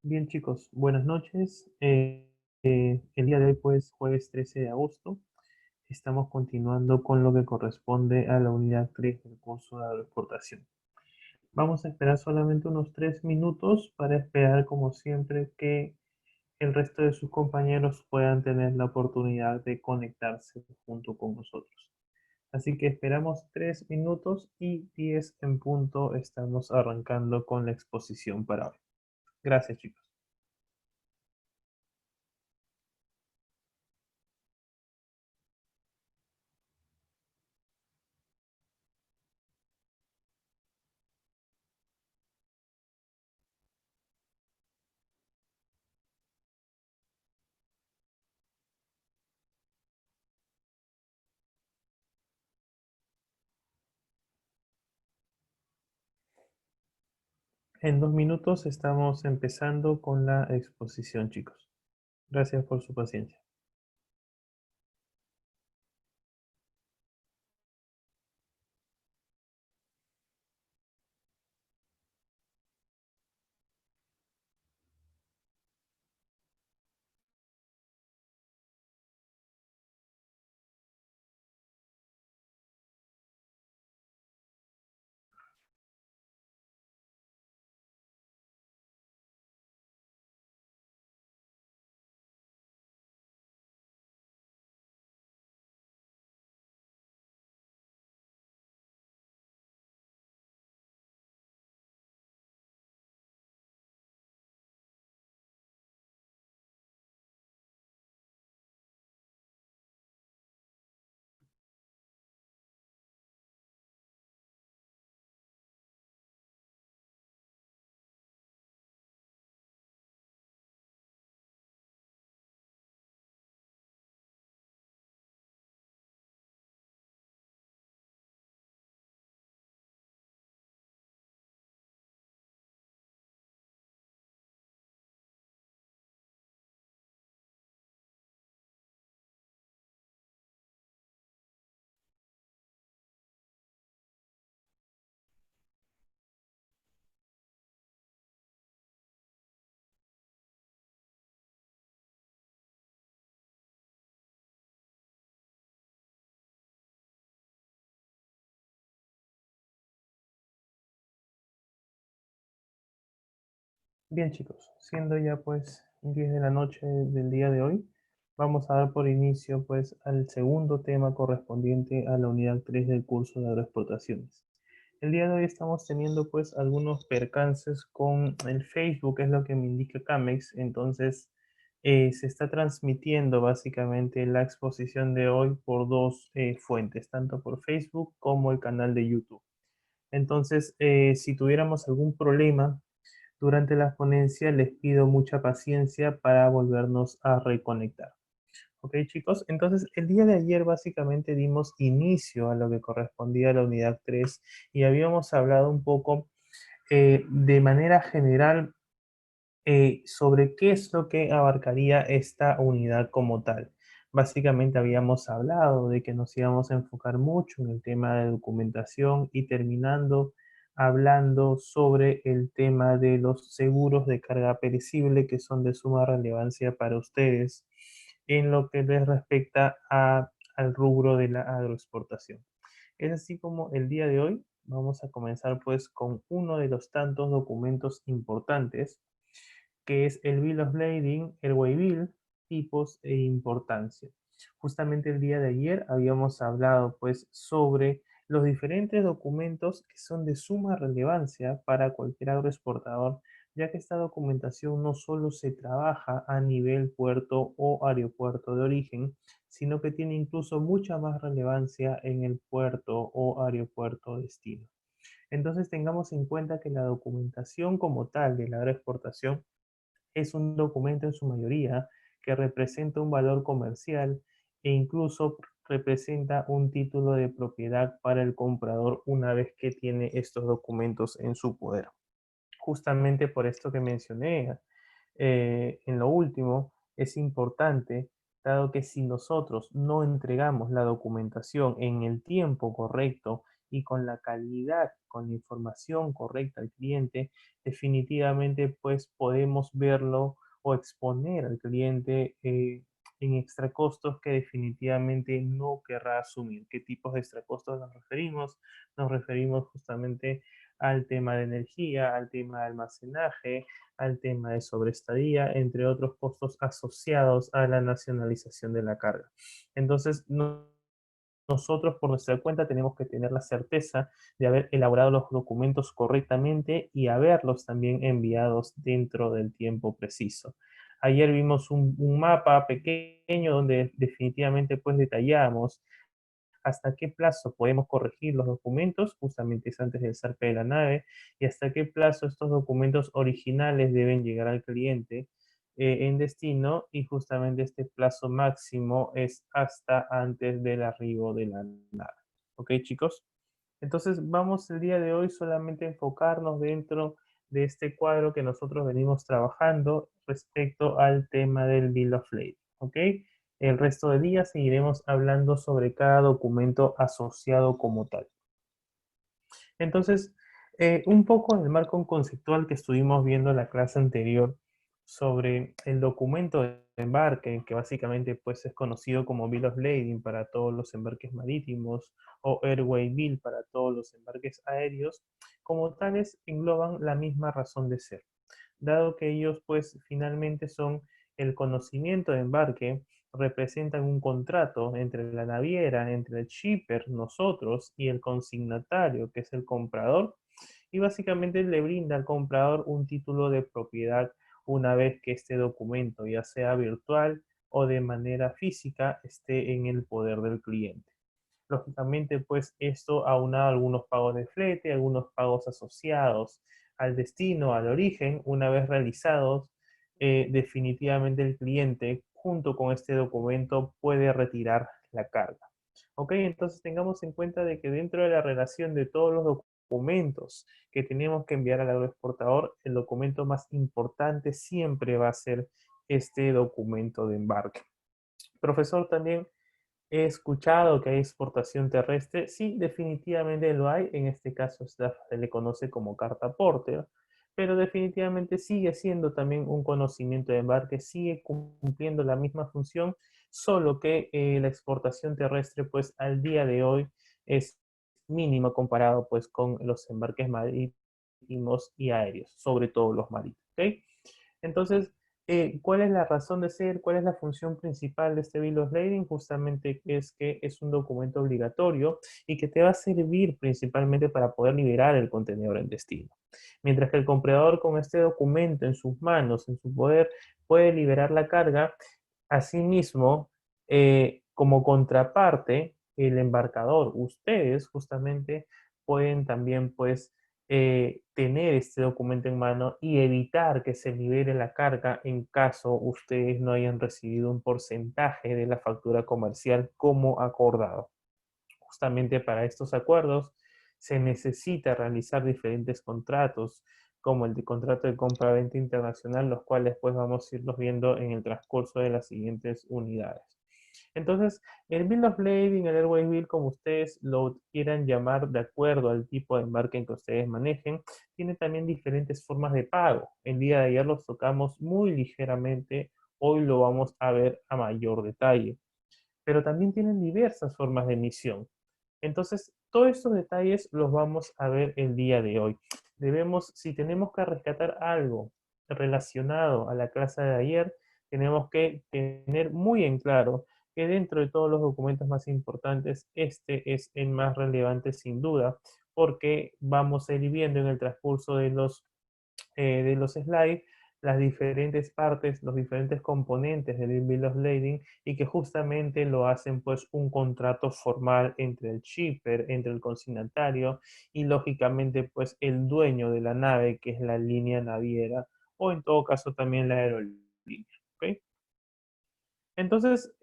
Bien chicos, buenas noches. El día de hoy, pues, jueves 13 de agosto, estamos continuando con lo que corresponde a la unidad 3 del curso de agroexportación. Vamos a esperar solamente unos 3 minutos para esperar, como siempre, que el resto de sus compañeros puedan tener la oportunidad de conectarse junto con nosotros. Así que esperamos 3 minutos y 10 en punto estamos arrancando con la exposición para hoy. Gracias chicos. En 2 minutos estamos empezando con la exposición, chicos. Gracias por su paciencia. Bien, chicos, siendo ya pues 10 de la noche del día de hoy, vamos a dar por inicio pues al segundo tema correspondiente a la unidad 3 del curso de agroexportaciones. El día de hoy estamos teniendo pues algunos percances con el Facebook, es lo que me indica Camex, entonces se está transmitiendo básicamente la exposición de hoy por dos fuentes, tanto por Facebook como el canal de YouTube. Entonces, si tuviéramos algún problema durante la ponencia, les pido mucha paciencia para volvernos a reconectar. Ok, chicos, entonces el día de ayer básicamente dimos inicio a lo que correspondía a la unidad 3 y habíamos hablado un poco de manera general sobre qué es lo que abarcaría esta unidad como tal. Básicamente habíamos hablado de que nos íbamos a enfocar mucho en el tema de documentación y terminando hablando sobre el tema de los seguros de carga perecible que son de suma relevancia para ustedes en lo que les respecta al rubro de la agroexportación. Es así como el día de hoy vamos a comenzar pues con uno de los tantos documentos importantes que es el Bill of Lading, el Waybill, tipos e importancia. Justamente el día de ayer habíamos hablado pues sobre los diferentes documentos que son de suma relevancia para cualquier agroexportador, ya que esta documentación no solo se trabaja a nivel puerto o aeropuerto de origen, sino que tiene incluso mucha más relevancia en el puerto o aeropuerto de destino. Entonces tengamos en cuenta que la documentación como tal de la agroexportación es un documento en su mayoría que representa un valor comercial e incluso representa un título de propiedad para el comprador una vez que tiene estos documentos en su poder. Justamente por esto que mencioné en lo último, es importante, dado que si nosotros no entregamos la documentación en el tiempo correcto y con la calidad, con la información correcta al cliente, definitivamente pues podemos verlo o exponer al cliente en extra costos que definitivamente no querrá asumir. ¿Qué tipos de extra costos nos referimos? Nos referimos justamente al tema de energía, al tema de almacenaje, al tema de sobreestadía, entre otros costos asociados a la nacionalización de la carga. Entonces, nosotros por nuestra cuenta tenemos que tener la certeza de haber elaborado los documentos correctamente y haberlos también enviados dentro del tiempo preciso. Ayer vimos un mapa pequeño donde definitivamente pues detallamos hasta qué plazo podemos corregir los documentos, justamente es antes del zarpe de la nave, y hasta qué plazo estos documentos originales deben llegar al cliente en destino, y justamente este plazo máximo es hasta antes del arribo de la nave. ¿Ok, chicos? Entonces vamos el día de hoy solamente a enfocarnos dentro de este cuadro que nosotros venimos trabajando respecto al tema del Bill of Lading, ¿ok? El resto de días seguiremos hablando sobre cada documento asociado como tal. Entonces, un poco en el marco conceptual que estuvimos viendo en la clase anterior sobre el documento de embarque, que básicamente pues, es conocido como Bill of Lading para todos los embarques marítimos o Airway Bill para todos los embarques aéreos, como tales engloban la misma razón de ser, dado que ellos pues finalmente son el conocimiento de embarque, representan un contrato entre la naviera, entre el shipper, nosotros, y el consignatario, que es el comprador, y básicamente le brinda al comprador un título de propiedad una vez que este documento, ya sea virtual o de manera física, esté en el poder del cliente. Lógicamente, pues esto aunado a algunos pagos de flete, algunos pagos asociados al destino, al origen, una vez realizados, definitivamente el cliente junto con este documento puede retirar la carga. Ok, entonces tengamos en cuenta de que dentro de la relación de todos los documentos que tenemos que enviar al agroexportador, el documento más importante siempre va a ser este documento de embarque. Profesor, también he escuchado que hay exportación terrestre. Sí, definitivamente lo hay. En este caso se le conoce como carta porter, pero definitivamente sigue siendo también un conocimiento de embarque, sigue cumpliendo la misma función, solo que la exportación terrestre, pues al día de hoy es mínima comparado pues con los embarques marítimos y aéreos, sobre todo los marítimos. ¿Okay? Entonces, ¿cuál es la razón de ser? ¿Cuál es la función principal de este Bill of Lading? Justamente es que es un documento obligatorio y que te va a servir principalmente para poder liberar el contenedor en destino. Mientras que el comprador con este documento en sus manos, en su poder, puede liberar la carga, asimismo, como contraparte, el embarcador, ustedes justamente pueden también pues tener este documento en mano y evitar que se libere la carga en caso ustedes no hayan recibido un porcentaje de la factura comercial como acordado. Justamente para estos acuerdos se necesita realizar diferentes contratos, como el de contrato de compra-venta internacional, los cuales pues vamos a irlos viendo en el transcurso de las siguientes unidades. Entonces, el Bill of Lading, el Airway Bill, como ustedes lo quieran llamar de acuerdo al tipo de embarque que ustedes manejen, tiene también diferentes formas de pago. El día de ayer los tocamos muy ligeramente, hoy lo vamos a ver a mayor detalle. Pero también tienen diversas formas de emisión. Entonces, todos estos detalles los vamos a ver el día de hoy. Debemos, si tenemos que rescatar algo relacionado a la clase de ayer, tenemos que tener muy en claro que dentro de todos los documentos más importantes, este es el más relevante sin duda, porque vamos a ir viendo en el transcurso de los slides las diferentes partes, los diferentes componentes del Bill of Lading y que justamente lo hacen pues un contrato formal entre el shipper, entre el consignatario y lógicamente pues el dueño de la nave que es la línea naviera o en todo caso también la aerolínea. ¿Okay? Entonces,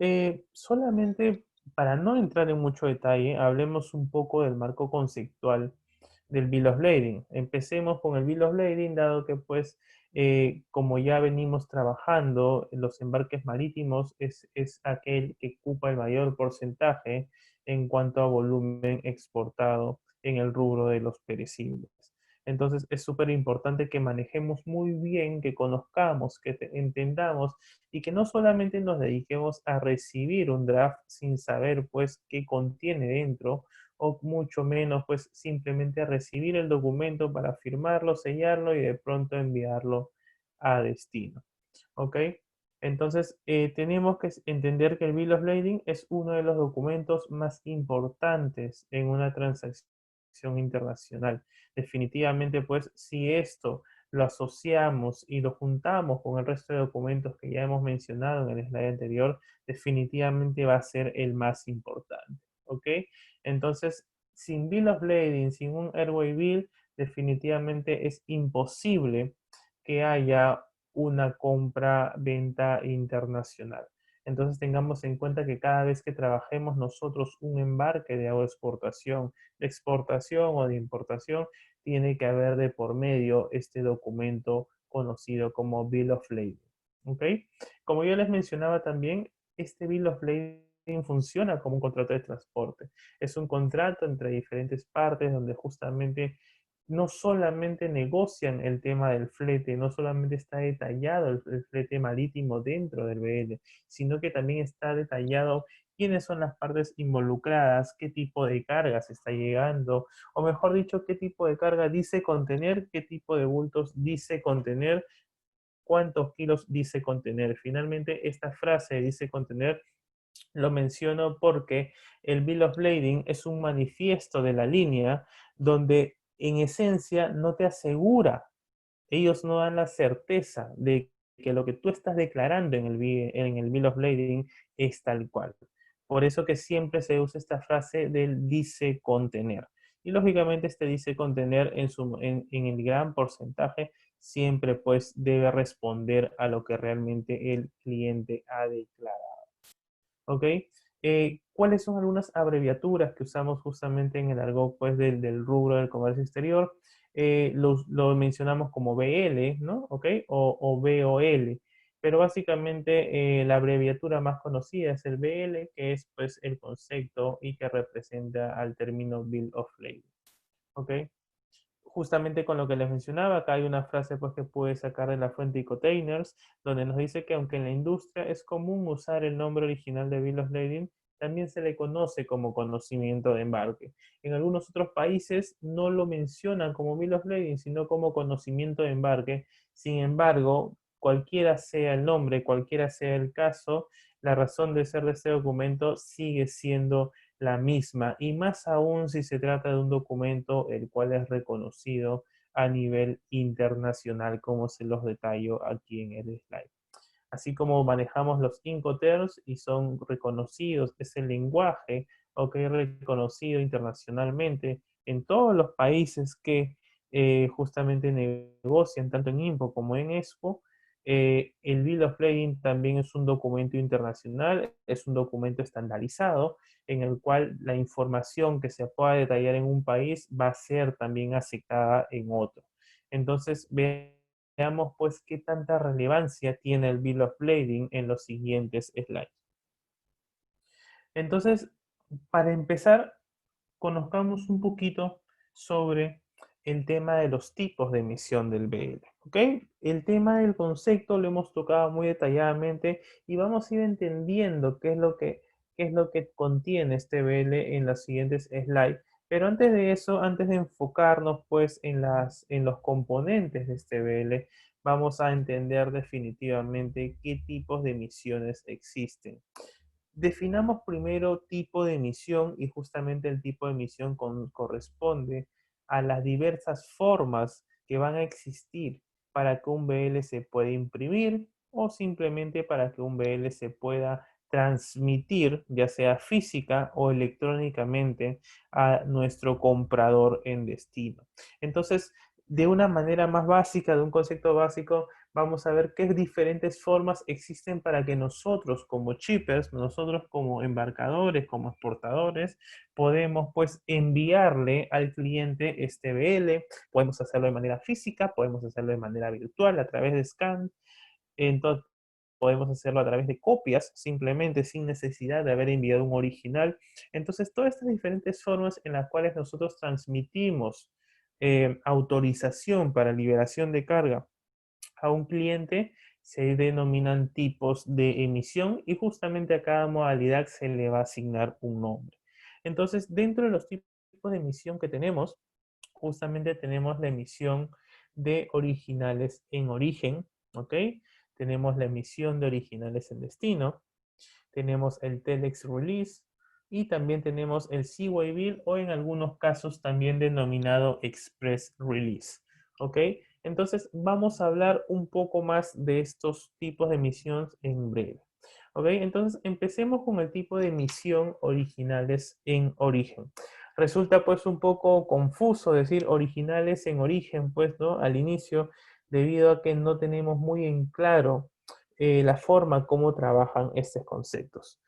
solamente para no entrar en mucho detalle, hablemos un poco del marco conceptual del Bill of Lading. Empecemos con el Bill of Lading, dado que pues, como ya venimos trabajando, los embarques marítimos es aquel que ocupa el mayor porcentaje en cuanto a volumen exportado en el rubro de los perecibles. Entonces es súper importante que manejemos muy bien, que conozcamos, que entendamos y que no solamente nos dediquemos a recibir un draft sin saber pues qué contiene dentro, o mucho menos pues simplemente a recibir el documento para firmarlo, sellarlo y de pronto enviarlo a destino. ¿Ok? Entonces, tenemos que entender que el Bill of Lading es uno de los documentos más importantes en una transacción internacional. Definitivamente, pues, si esto lo asociamos y lo juntamos con el resto de documentos que ya hemos mencionado en el slide anterior, definitivamente va a ser el más importante. ¿Ok? Entonces, sin Bill of Lading, sin un Airway Bill, definitivamente es imposible que haya una compra-venta internacional. Entonces tengamos en cuenta que cada vez que trabajemos nosotros un embarque de exportación, de exportación o de importación, tiene que haber de por medio este documento conocido como Bill of Lading. ¿Ok? Como yo les mencionaba también, este Bill of Lading funciona como un contrato de transporte. Es un contrato entre diferentes partes donde justamente no solamente negocian el tema del flete, no solamente está detallado el flete marítimo dentro del BL, sino que también está detallado quiénes son las partes involucradas, qué tipo de carga se está llegando, o mejor dicho, qué tipo de carga dice contener, qué tipo de bultos dice contener, cuántos kilos dice contener. Finalmente, esta frase dice contener lo menciono porque el Bill of Lading es un manifiesto de la línea donde en esencia no te asegura, ellos no dan la certeza de que lo que tú estás declarando en el Bill of Lading es tal cual. Por eso que siempre se usa esta frase del dice contener. Y lógicamente este dice contener en el gran porcentaje siempre pues debe responder a lo que realmente el cliente ha declarado. ¿Ok? ¿Cuáles son algunas abreviaturas que usamos justamente en el argot pues, del rubro del comercio exterior? Lo mencionamos como BL, ¿no? ¿Ok? O BOL. Pero básicamente la abreviatura más conocida es el BL, que es pues el concepto y que representa al término Bill of Lading. ¿Ok? Justamente con lo que les mencionaba, acá hay una frase pues, que puede sacar de la fuente Ecotainers, donde nos dice que aunque en la industria es común usar el nombre original de Bill of Lading, también se le conoce como conocimiento de embarque. En algunos otros países no lo mencionan como Bill of Lading, sino como conocimiento de embarque. Sin embargo, cualquiera sea el nombre, cualquiera sea el caso, la razón de ser de este documento sigue siendo la misma, y más aún si se trata de un documento el cual es reconocido a nivel internacional, como se los detallo aquí en el slide. Así como manejamos los Incoterms y son reconocidos, es el lenguaje reconocido internacionalmente en todos los países que justamente negocian tanto en INPO como en EXPO. El Bill of Lading también es un documento internacional, es un documento estandarizado en el cual la información que se pueda detallar en un país va a ser también aceptada en otro. Entonces, veamos pues qué tanta relevancia tiene el Bill of Lading en los siguientes slides. Entonces, para empezar, conozcamos un poquito sobre el tema de los tipos de emisión del BL. ¿Ok? El tema del concepto lo hemos tocado muy detalladamente y vamos a ir entendiendo qué es lo que contiene este BL en los siguientes slides. Pero antes de eso, antes de enfocarnos pues en los componentes de este BL, vamos a entender definitivamente qué tipos de emisiones existen. Definamos primero tipo de emisión y justamente el tipo de emisión corresponde a las diversas formas que van a existir para que un BL se pueda imprimir o simplemente para que un BL se pueda transmitir, ya sea física o electrónicamente, a nuestro comprador en destino. Entonces, de una manera más básica, de un concepto básico, vamos a ver qué diferentes formas existen para que nosotros como shippers, nosotros como embarcadores, como exportadores, podemos pues enviarle al cliente este BL. Podemos hacerlo de manera física, podemos hacerlo de manera virtual a través de scan. Entonces, podemos hacerlo a través de copias, simplemente sin necesidad de haber enviado un original. Entonces, todas estas diferentes formas en las cuales nosotros transmitimos autorización para liberación de carga a un cliente se denominan tipos de emisión y justamente a cada modalidad se le va a asignar un nombre. Entonces, dentro de los tipos de emisión que tenemos, justamente tenemos la emisión de originales en origen, ¿ok? Tenemos la emisión de originales en destino, tenemos el Telex Release y también tenemos el Seaway Bill o en algunos casos también denominado Express Release, ¿ok? Entonces vamos a hablar un poco más de estos tipos de emisión en breve. ¿Ok? Entonces empecemos con el tipo de emisión originales en origen. Resulta pues un poco confuso decir originales en origen, pues, ¿no? Al inicio, debido a que no tenemos muy en claro la forma como trabajan estos conceptos.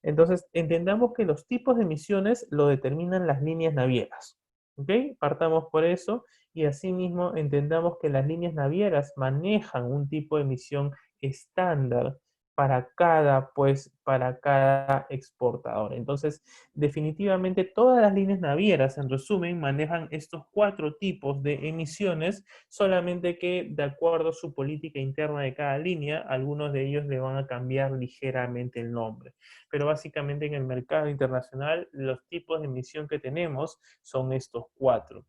Entonces, entendamos que los tipos de emisiones lo determinan las líneas navieras. ¿Ok? Partamos por eso y asimismo entendamos que las líneas navieras manejan un tipo de emisión estándar para cada exportador. Entonces, definitivamente todas las líneas navieras, en resumen, manejan estos 4 tipos de emisiones, solamente que de acuerdo a su política interna de cada línea, algunos de ellos le van a cambiar ligeramente el nombre. Pero básicamente en el mercado internacional, los tipos de emisión que tenemos son estos 4.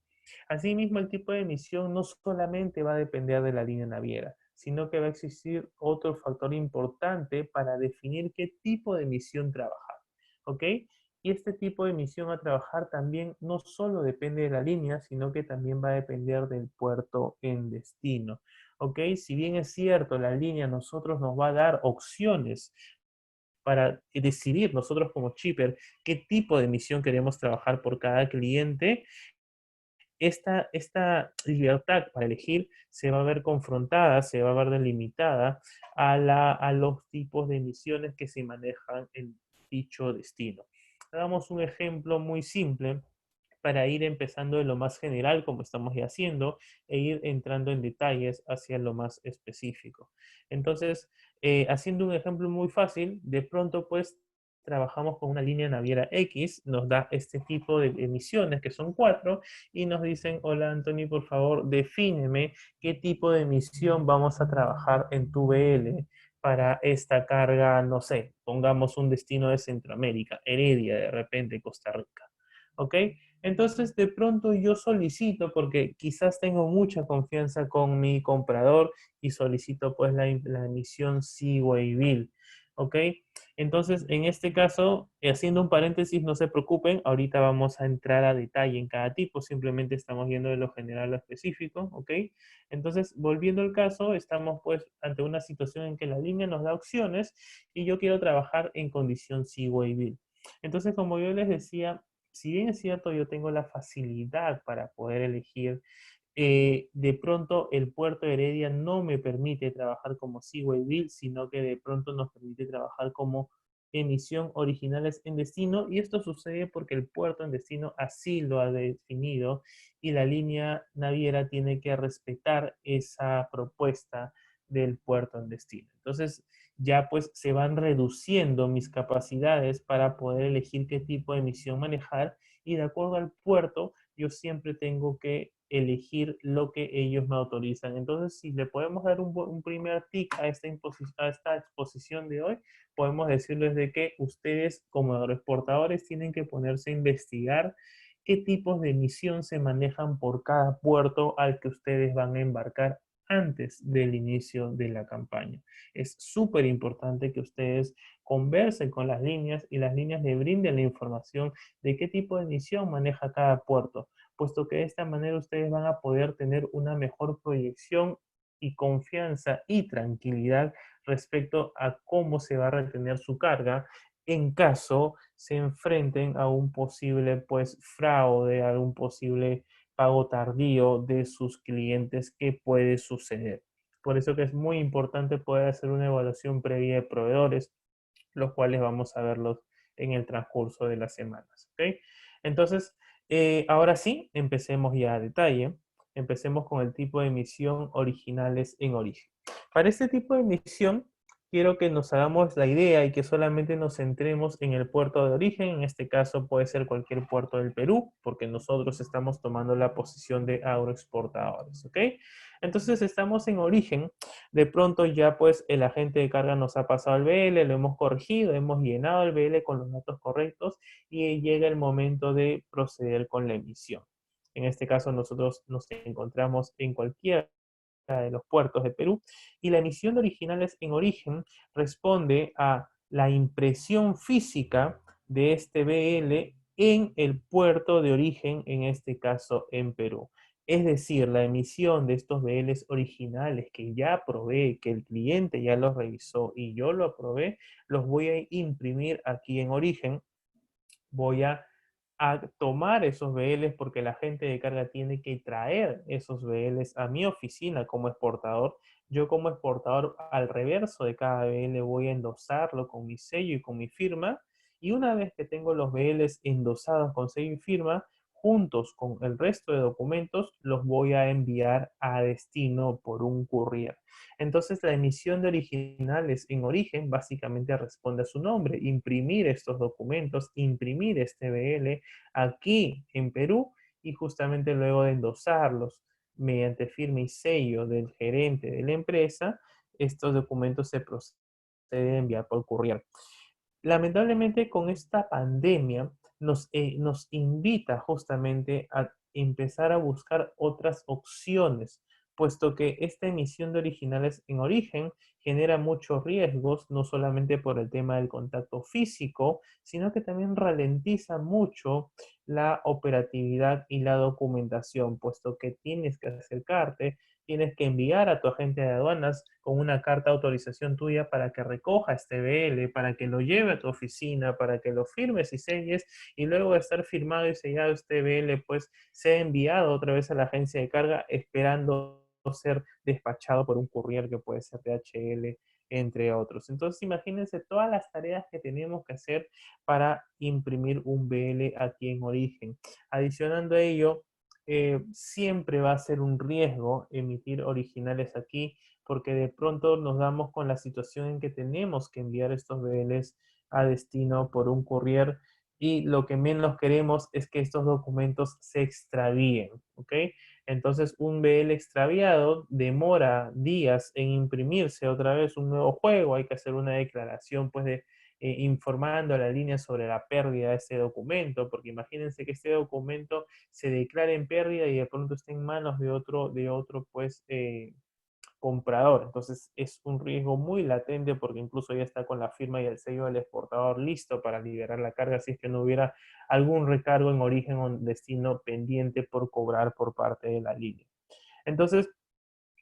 Asimismo, el tipo de emisión no solamente va a depender de la línea naviera, sino que va a existir otro factor importante para definir qué tipo de emisión trabajar. ¿Ok? Y este tipo de emisión a trabajar también no solo depende de la línea, sino que también va a depender del puerto en destino. ¿Ok? Si bien es cierto, la línea a nosotros nos va a dar opciones para decidir nosotros como shipper qué tipo de emisión queremos trabajar por cada cliente, esta libertad para elegir se va a ver confrontada, se va a ver delimitada a los tipos de emisiones que se manejan en dicho destino. Hagamos un ejemplo muy simple para ir empezando de lo más general, como estamos ya haciendo, e ir entrando en detalles hacia lo más específico. Entonces, haciendo un ejemplo muy fácil, de pronto pues trabajamos con una línea naviera X, nos da este tipo de emisiones, que son 4, y nos dicen, hola Anthony, por favor, defíneme qué tipo de emisión vamos a trabajar en tu VL para esta carga, no sé, pongamos un destino de Centroamérica, Heredia, de repente, Costa Rica. ¿Ok? Entonces, de pronto yo solicito, porque quizás tengo mucha confianza con mi comprador y solicito pues la emisión Seaway Bill. ¿Ok? Entonces, en este caso, haciendo un paréntesis, no se preocupen, ahorita vamos a entrar a detalle en cada tipo, simplemente estamos viendo de lo general a lo específico, ¿ok? Entonces, volviendo al caso, estamos pues ante una situación en que la línea nos da opciones y yo quiero trabajar en condición Seaway Bill. Entonces, como yo les decía, si bien es cierto, yo tengo la facilidad para poder elegir, de pronto el puerto de Heredia no me permite trabajar como Seaway Bill, sino que de pronto nos permite trabajar como emisión originales en destino, y esto sucede porque el puerto en destino así lo ha definido y la línea naviera tiene que respetar esa propuesta del puerto en destino. Entonces, ya pues se van reduciendo mis capacidades para poder elegir qué tipo de emisión manejar, y de acuerdo al puerto yo siempre tengo que elegir lo que ellos me autorizan. Entonces, si le podemos dar un primer tic a esta exposición de hoy, podemos decirles de que ustedes como agroexportadores tienen que ponerse a investigar qué tipos de emisión se manejan por cada puerto al que ustedes van a embarcar antes del inicio de la campaña. Es súper importante que ustedes conversen con las líneas y las líneas le brinden la información de qué tipo de emisión maneja cada puerto, puesto que de esta manera ustedes van a poder tener una mejor proyección y confianza y tranquilidad respecto a cómo se va a retener su carga en caso se enfrenten a un posible pues fraude, a un posible pago tardío de sus clientes que puede suceder. Por eso que es muy importante poder hacer una evaluación previa de proveedores, los cuales vamos a verlos en el transcurso de las semanas. ¿Ok? Entonces, ahora sí, empecemos ya a detalle. Empecemos con el tipo de emisión originales en origen. Para este tipo de emisión quiero que nos hagamos la idea y que solamente nos centremos en el puerto de origen. En este caso puede ser cualquier puerto del Perú, porque nosotros estamos tomando la posición de agroexportadores, ¿ok? Entonces estamos en origen. De pronto ya pues el agente de carga nos ha pasado el BL, lo hemos corregido, hemos llenado el BL con los datos correctos y llega el momento de proceder con la emisión. En este caso nosotros nos encontramos en cualquier de los puertos de Perú, y la emisión de originales en origen responde a la impresión física de este BL en el puerto de origen, en este caso en Perú. Es decir, la emisión de estos BLs originales que ya aprobé, que el cliente ya los revisó y yo lo aprobé, los voy a imprimir aquí en origen. Voy a tomar esos BLs porque la gente de carga tiene que traer esos BLs a mi oficina como exportador. Yo como exportador al reverso de cada BL voy a endosarlo con mi sello y con mi firma. Y una vez que tengo los BLs endosados con sello y firma, juntos con el resto de documentos, los voy a enviar a destino por un courier. Entonces, la emisión de originales en origen básicamente responde a su nombre: imprimir estos documentos, imprimir este BL aquí en Perú, y justamente luego de endosarlos mediante firma y sello del gerente de la empresa, estos documentos se proceden a enviar por courier. Lamentablemente, con esta pandemia nos invita justamente a empezar a buscar otras opciones, puesto que esta emisión de originales en origen genera muchos riesgos, no solamente por el tema del contacto físico, sino que también ralentiza mucho la operatividad y la documentación, puesto que tienes que acercarte, tienes que enviar a tu agente de aduanas con una carta de autorización tuya para que recoja este BL, para que lo lleve a tu oficina, para que lo firmes y selles, y luego de estar firmado y sellado este BL, pues sea enviado otra vez a la agencia de carga esperando ser despachado por un courier que puede ser DHL, entre otros. Entonces, imagínense todas las tareas que tenemos que hacer para imprimir un BL aquí en origen. Adicionando a ello, siempre va a ser un riesgo emitir originales aquí, porque de pronto nos damos con la situación en que tenemos que enviar estos BLs a destino por un courier, y lo que menos queremos es que estos documentos se extravíen, ¿ok? Entonces, un BL extraviado demora días en imprimirse otra vez un nuevo juego. Hay que hacer una declaración, pues, informando a la línea sobre la pérdida de ese documento, porque imagínense que este documento se declara en pérdida y de pronto está en manos de otro pues, comprador. Entonces es un riesgo muy latente, porque incluso ya está con la firma y el sello del exportador listo para liberar la carga si es que no hubiera algún recargo en origen o destino pendiente por cobrar por parte de la línea. Entonces,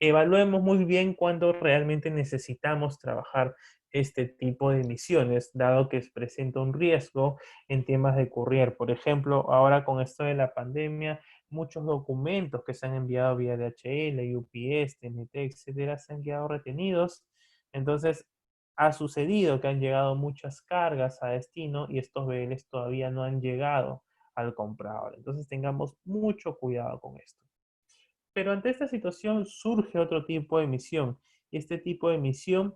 evaluemos muy bien cuándo realmente necesitamos trabajar este tipo de emisiones, dado que presenta un riesgo en temas de courier. Por ejemplo, ahora con esto de la pandemia, muchos documentos que se han enviado vía DHL, UPS, TNT, etcétera, se han quedado retenidos. Entonces, ha sucedido que han llegado muchas cargas a destino y estos BLs todavía no han llegado al comprador. Entonces, tengamos mucho cuidado con esto. Pero ante esta situación surge otro tipo de emisión. Y este tipo de emisión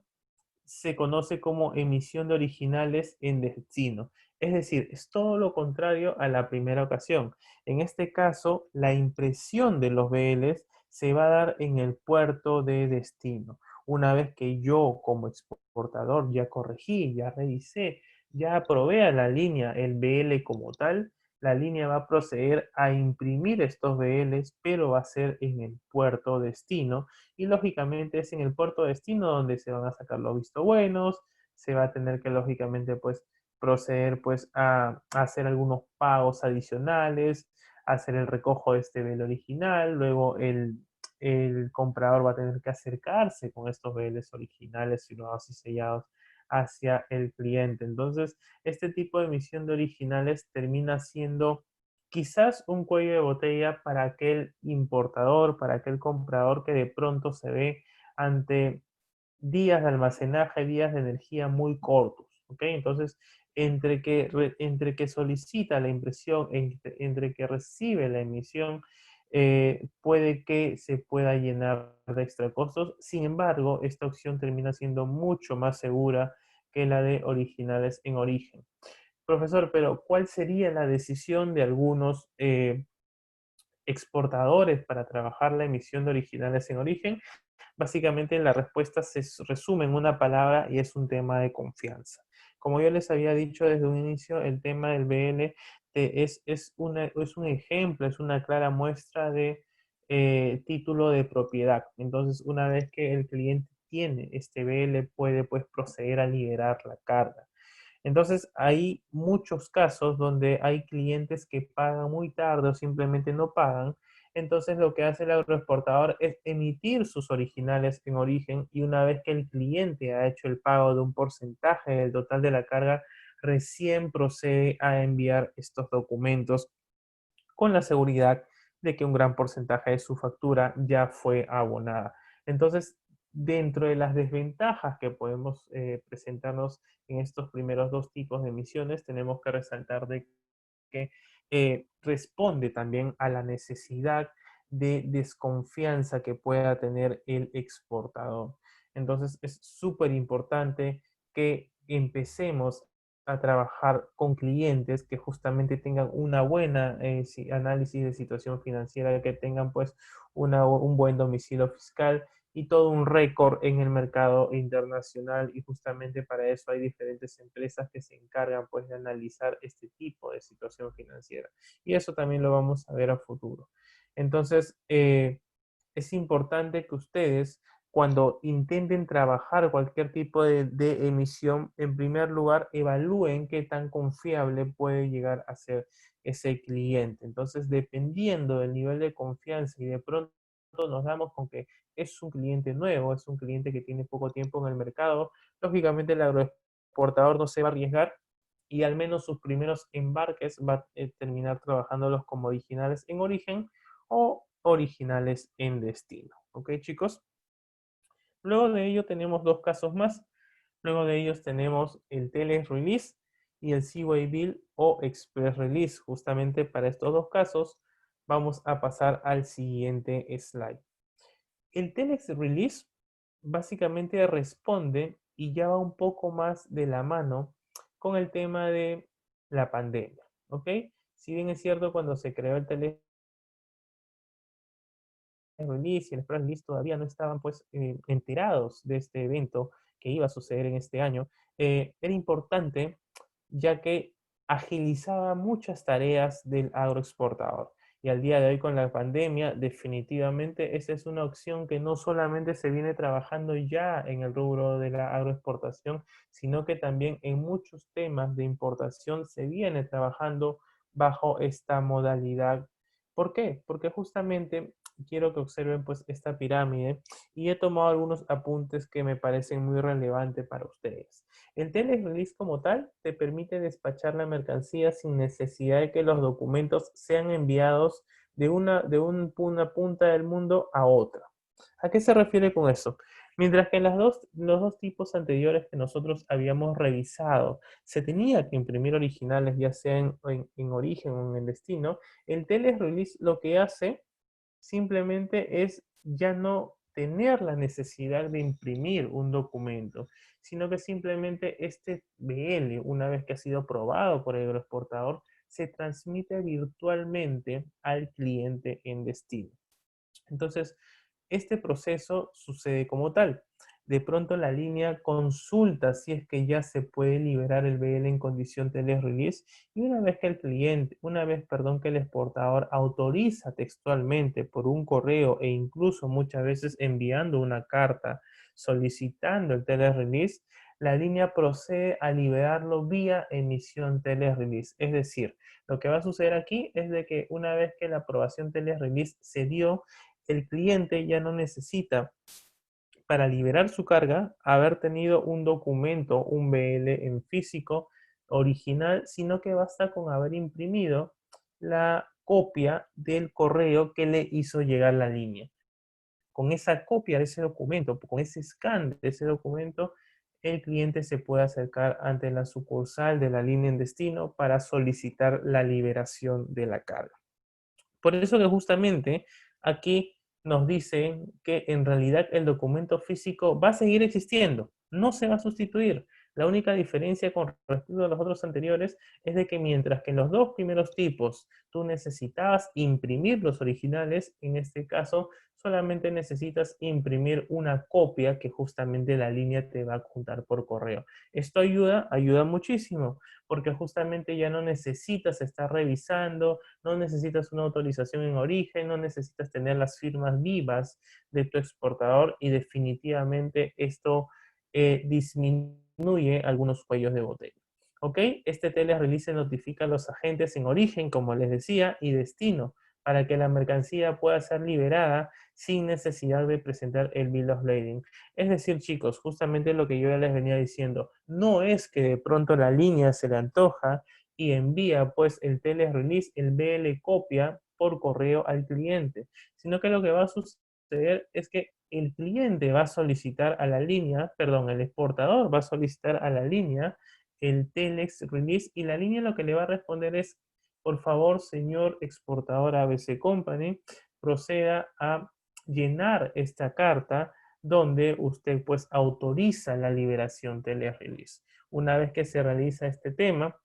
se conoce como emisión de originales en destino. Es decir, es todo lo contrario a la primera ocasión. En este caso, la impresión de los BLs se va a dar en el puerto de destino. Una vez que yo como exportador ya corregí, ya revisé, ya aprobé a la línea el BL como tal, la línea va a proceder a imprimir estos BLs, pero va a ser en el puerto destino, y lógicamente es en el puerto destino donde se van a sacar los vistos buenos. Se va a tener que lógicamente pues proceder pues a hacer algunos pagos adicionales, a hacer el recojo de este BL original. Luego el comprador va a tener que acercarse con estos BLs originales firmados y sellados hacia el cliente. Entonces, este tipo de emisión de originales termina siendo quizás un cuello de botella para aquel importador, para aquel comprador que de pronto se ve ante días de almacenaje, días de energía muy cortos, ¿ok? Entonces, entre que solicita la impresión, entre que recibe la emisión, puede que se pueda llenar de extra costos. Sin embargo, esta opción termina siendo mucho más segura que la de originales en origen. Profesor, pero ¿cuál sería la decisión de algunos exportadores para trabajar la emisión de originales en origen? Básicamente la respuesta se resume en una palabra y es un tema de confianza. Como yo les había dicho desde un inicio, el tema del BL es un ejemplo, es una clara muestra de título de propiedad. Entonces, una vez que el cliente tiene este BL, puede pues proceder a liberar la carga. Entonces, hay muchos casos donde hay clientes que pagan muy tarde o simplemente no pagan. Entonces, lo que hace el agroexportador es emitir sus originales en origen y una vez que el cliente ha hecho el pago de un porcentaje del total de la carga, recién procede a enviar estos documentos con la seguridad de que un gran porcentaje de su factura ya fue abonada. Entonces, dentro de las desventajas que podemos presentarnos en estos primeros dos tipos de emisiones, tenemos que resaltar de que responde también a la necesidad de desconfianza que pueda tener el exportador. Entonces, es súper importante que empecemos a trabajar con clientes que justamente tengan una buena análisis de situación financiera, que tengan pues un buen domicilio fiscal y todo un récord en el mercado internacional, y justamente para eso hay diferentes empresas que se encargan pues de analizar este tipo de situación financiera, y eso también lo vamos a ver a futuro. Entonces, es importante que ustedes, cuando intenten trabajar cualquier tipo de emisión, en primer lugar evalúen qué tan confiable puede llegar a ser ese cliente. Entonces, dependiendo del nivel de confianza y de pronto nos damos con que es un cliente nuevo, es un cliente que tiene poco tiempo en el mercado, lógicamente el agroexportador no se va a arriesgar y al menos sus primeros embarques va a terminar trabajándolos como originales en origen o originales en destino. ¿Ok, chicos? Luego de ello tenemos dos casos más. Luego de ellos tenemos el Telex Release y el Seaway Bill o Express Release. Justamente para estos dos casos vamos a pasar al siguiente slide. El Telex Release básicamente responde y ya va un poco más de la mano con el tema de la pandemia. ¿Ok? Si bien es cierto, cuando se creó el Telex Release y el Express Release todavía no estaban pues enterados de este evento que iba a suceder en este año, era importante ya que agilizaba muchas tareas del agroexportador. Y al día de hoy con la pandemia, definitivamente esa es una opción que no solamente se viene trabajando ya en el rubro de la agroexportación, sino que también en muchos temas de importación se viene trabajando bajo esta modalidad. ¿Por qué? Porque justamente quiero que observen pues esta pirámide y he tomado algunos apuntes que me parecen muy relevantes para ustedes. El Telerelease como tal te permite despachar la mercancía sin necesidad de que los documentos sean enviados de una punta del mundo a otra. ¿A qué se refiere con eso? Mientras que en los dos tipos anteriores que nosotros habíamos revisado se tenía que imprimir originales, ya sea en origen o en el destino, el Telerelease lo que hace simplemente es ya no tener la necesidad de imprimir un documento, sino que simplemente este BL, una vez que ha sido aprobado por el agroexportador, se transmite virtualmente al cliente en destino. Entonces, este proceso sucede como tal. De pronto la línea consulta si es que ya se puede liberar el BL en condición tele-release, y una vez, perdón, que el exportador autoriza textualmente por un correo e incluso muchas veces enviando una carta solicitando el tele-release, la línea procede a liberarlo vía emisión tele-release. Es decir, lo que va a suceder aquí es de que una vez que la aprobación tele-release se dio, el cliente ya no necesita, para liberar su carga, haber tenido un documento, un BL en físico original, sino que basta con haber imprimido la copia del correo que le hizo llegar la línea. Con esa copia de ese documento, con ese scan de ese documento, el cliente se puede acercar ante la sucursal de la línea en destino para solicitar la liberación de la carga. Por eso que justamente aquí nos dicen que en realidad el documento físico va a seguir existiendo, no se va a sustituir. La única diferencia con respecto a los otros anteriores es de que mientras que en los dos primeros tipos tú necesitabas imprimir los originales, en este caso solamente necesitas imprimir una copia que justamente la línea te va a contar por correo. Esto ayuda muchísimo, porque justamente ya no necesitas estar revisando, no necesitas una autorización en origen, no necesitas tener las firmas vivas de tu exportador y definitivamente esto disminuye algunos cuellos de botella. ¿Ok? Este telerelease notifica a los agentes en origen, como les decía, y destino, para que la mercancía pueda ser liberada sin necesidad de presentar el Bill of Lading. Es decir, chicos, justamente lo que yo ya les venía diciendo, no es que de pronto la línea se le antoja y envía pues el telerelease, el BL copia por correo al cliente, sino que lo que va a suceder es que el cliente va a solicitar a la línea, perdón, el exportador va a solicitar a la línea el telex release y la línea lo que le va a responder es, por favor, señor exportador ABC Company, proceda a llenar esta carta donde usted pues autoriza la liberación telerelease. Una vez que se realiza este tema,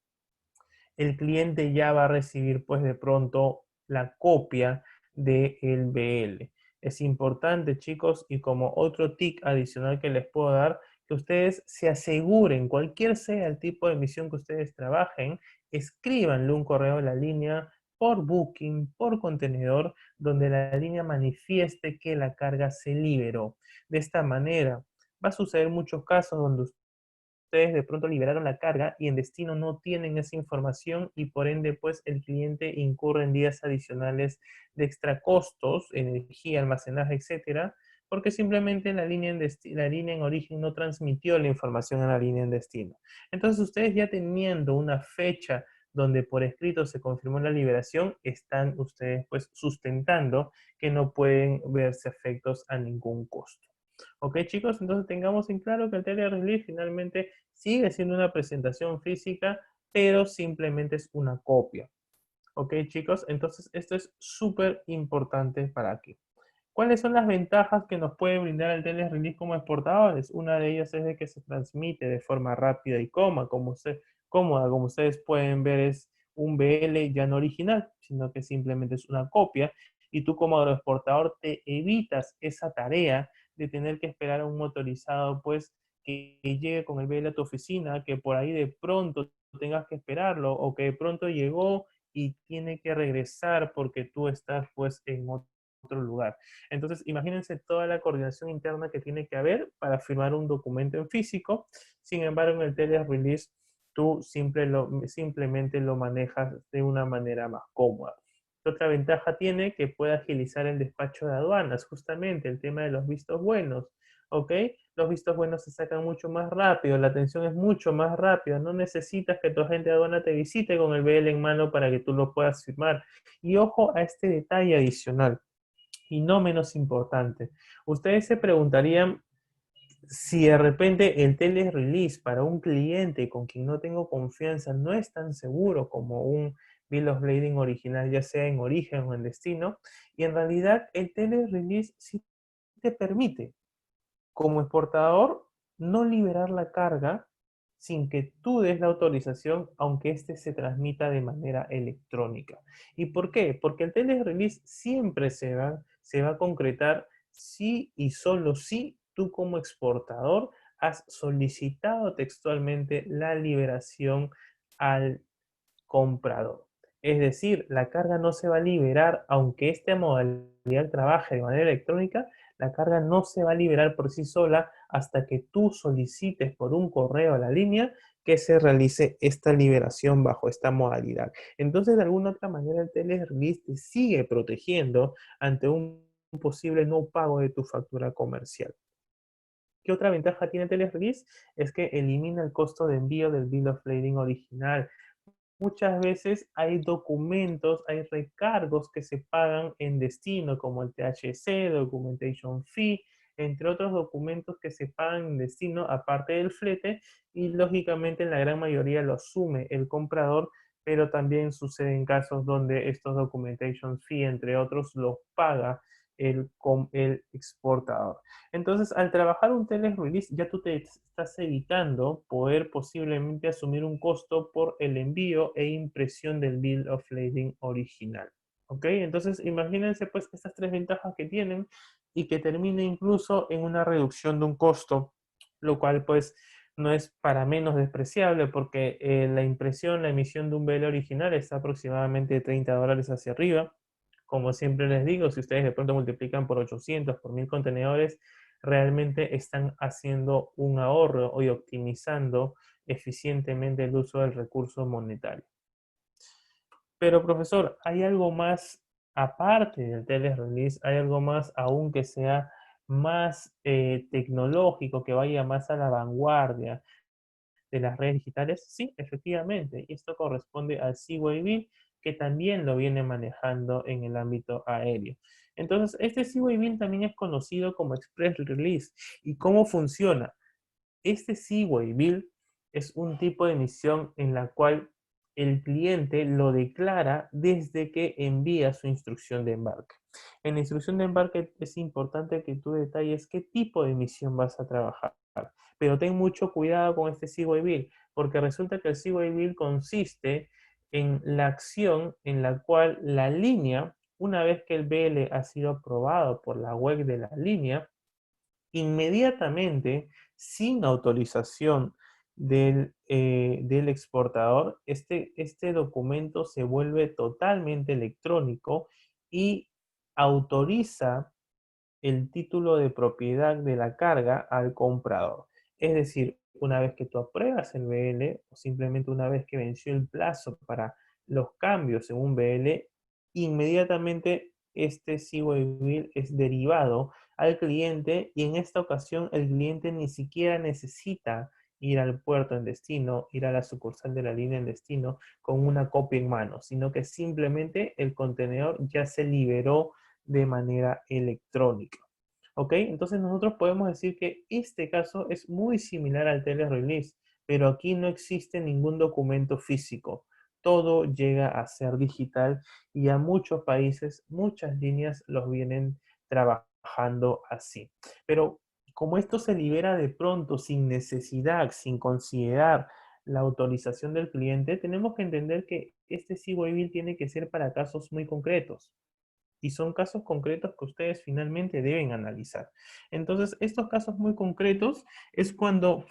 el cliente ya va a recibir pues de pronto la copia del BL. Es importante, chicos, y como otro tip adicional que les puedo dar, que ustedes se aseguren, cualquier sea el tipo de emisión que ustedes trabajen, escríbanle un correo a la línea por booking, por contenedor, donde la línea manifieste que la carga se liberó. De esta manera, va a suceder muchos casos donde ustedes de pronto liberaron la carga y en destino no tienen esa información y por ende pues el cliente incurre en días adicionales de extra costos, energía, almacenaje, etcétera, porque simplemente la línea en origen no transmitió la información a la línea en destino. Entonces ustedes ya teniendo una fecha donde por escrito se confirmó la liberación, están ustedes pues sustentando que no pueden verse afectos a ningún costo. Ok, chicos, entonces tengamos en claro que el telerelease finalmente sigue siendo una presentación física, pero simplemente es una copia. Ok, chicos, entonces esto es súper importante para aquí. ¿Cuáles son las ventajas que nos puede brindar el telerelease como exportadores? Una de ellas es de que se transmite de forma rápida y cómoda, como ustedes pueden ver es un BL ya no original, sino que simplemente es una copia y tú como exportador te evitas esa tarea de tener que esperar a un motorizado pues que llegue con el BL a tu oficina, que por ahí de pronto tengas que esperarlo o que de pronto llegó y tiene que regresar porque tú estás pues en otro lugar. Entonces, imagínense toda la coordinación interna que tiene que haber para firmar un documento en físico. Sin embargo, en el telerelease tú simplemente lo manejas de una manera más cómoda. Otra ventaja tiene que puede agilizar el despacho de aduanas, justamente el tema de los vistos buenos. ¿Ok? Los vistos buenos se sacan mucho más rápido, la atención es mucho más rápida, no necesitas que tu agente de aduana te visite con el BL en mano para que tú lo puedas firmar. Y ojo a este detalle adicional, y no menos importante. Ustedes se preguntarían si de repente el telerelease para un cliente con quien no tengo confianza no es tan seguro como un Bill of Lading original, ya sea en origen o en destino, y en realidad el telerelease sí te permite como exportador no liberar la carga sin que tú des la autorización, aunque éste se transmita de manera electrónica. ¿Y por qué? Porque el telerelease siempre se va a concretar si y solo si tú como exportador has solicitado textualmente la liberación al comprador. Es decir, la carga no se va a liberar, aunque esta modalidad trabaje de manera electrónica, la carga no se va a liberar por sí sola hasta que tú solicites por un correo a la línea que se realice esta liberación bajo esta modalidad. Entonces, de alguna otra manera, el telerelease te sigue protegiendo ante un posible no pago de tu factura comercial. ¿Qué otra ventaja tiene telerelease? Es que elimina el costo de envío del Bill of Lading original. Muchas veces hay documentos, hay recargos que se pagan en destino, como el THC, Documentation Fee, entre otros documentos que se pagan en destino aparte del flete y lógicamente en la gran mayoría lo asume el comprador pero también suceden casos donde estos documentation fee, entre otros, los paga el exportador. Entonces, al trabajar un teles release, ya tú te estás evitando poder posiblemente asumir un costo por el envío e impresión del bill of lading original. ¿Ok? Entonces, imagínense pues estas tres ventajas que tienen y que termina incluso en una reducción de un costo, lo cual pues no es para menos despreciable porque la impresión, la emisión de un BL original está aproximadamente de $30 hacia arriba. Como siempre les digo, si ustedes de pronto multiplican por 800, por 1000 contenedores, realmente están haciendo un ahorro y optimizando eficientemente el uso del recurso monetario. Pero profesor, ¿hay algo más aparte del telerelease? ¿Hay algo más aún que sea más tecnológico, que vaya más a la vanguardia de las redes digitales? Sí, efectivamente. Y esto corresponde al Seaway Bill, que también lo viene manejando en el ámbito aéreo. Entonces, este Seaway Bill también es conocido como Express Release. ¿Y cómo funciona? Este Seaway Bill es un tipo de emisión en la cual el cliente lo declara desde que envía su instrucción de embarque. En la instrucción de embarque es importante que tú detalles qué tipo de emisión vas a trabajar. Pero ten mucho cuidado con este Seaway Bill, porque resulta que el Seaway Bill consiste en la acción en la cual la línea, una vez que el BL ha sido aprobado por la web de la línea, inmediatamente, sin autorización del exportador, este documento se vuelve totalmente electrónico y autoriza el título de propiedad de la carga al comprador. Es decir, una vez que tú apruebas el BL o simplemente una vez que venció el plazo para los cambios en un BL, inmediatamente este Seaway Bill es derivado al cliente y en esta ocasión el cliente ni siquiera necesita ir al puerto en destino, ir a la sucursal de la línea en destino con una copia en mano, sino que simplemente el contenedor ya se liberó de manera electrónica. ¿Ok? Entonces nosotros podemos decir que este caso es muy similar al telerelease, pero aquí no existe ningún documento físico. Todo llega a ser digital y a muchos países, muchas líneas los vienen trabajando así. Pero como esto se libera de pronto, sin necesidad, sin considerar la autorización del cliente, tenemos que entender que este Seaway Bill tiene que ser para casos muy concretos y son casos concretos que ustedes finalmente deben analizar. Entonces, estos casos muy concretos es cuando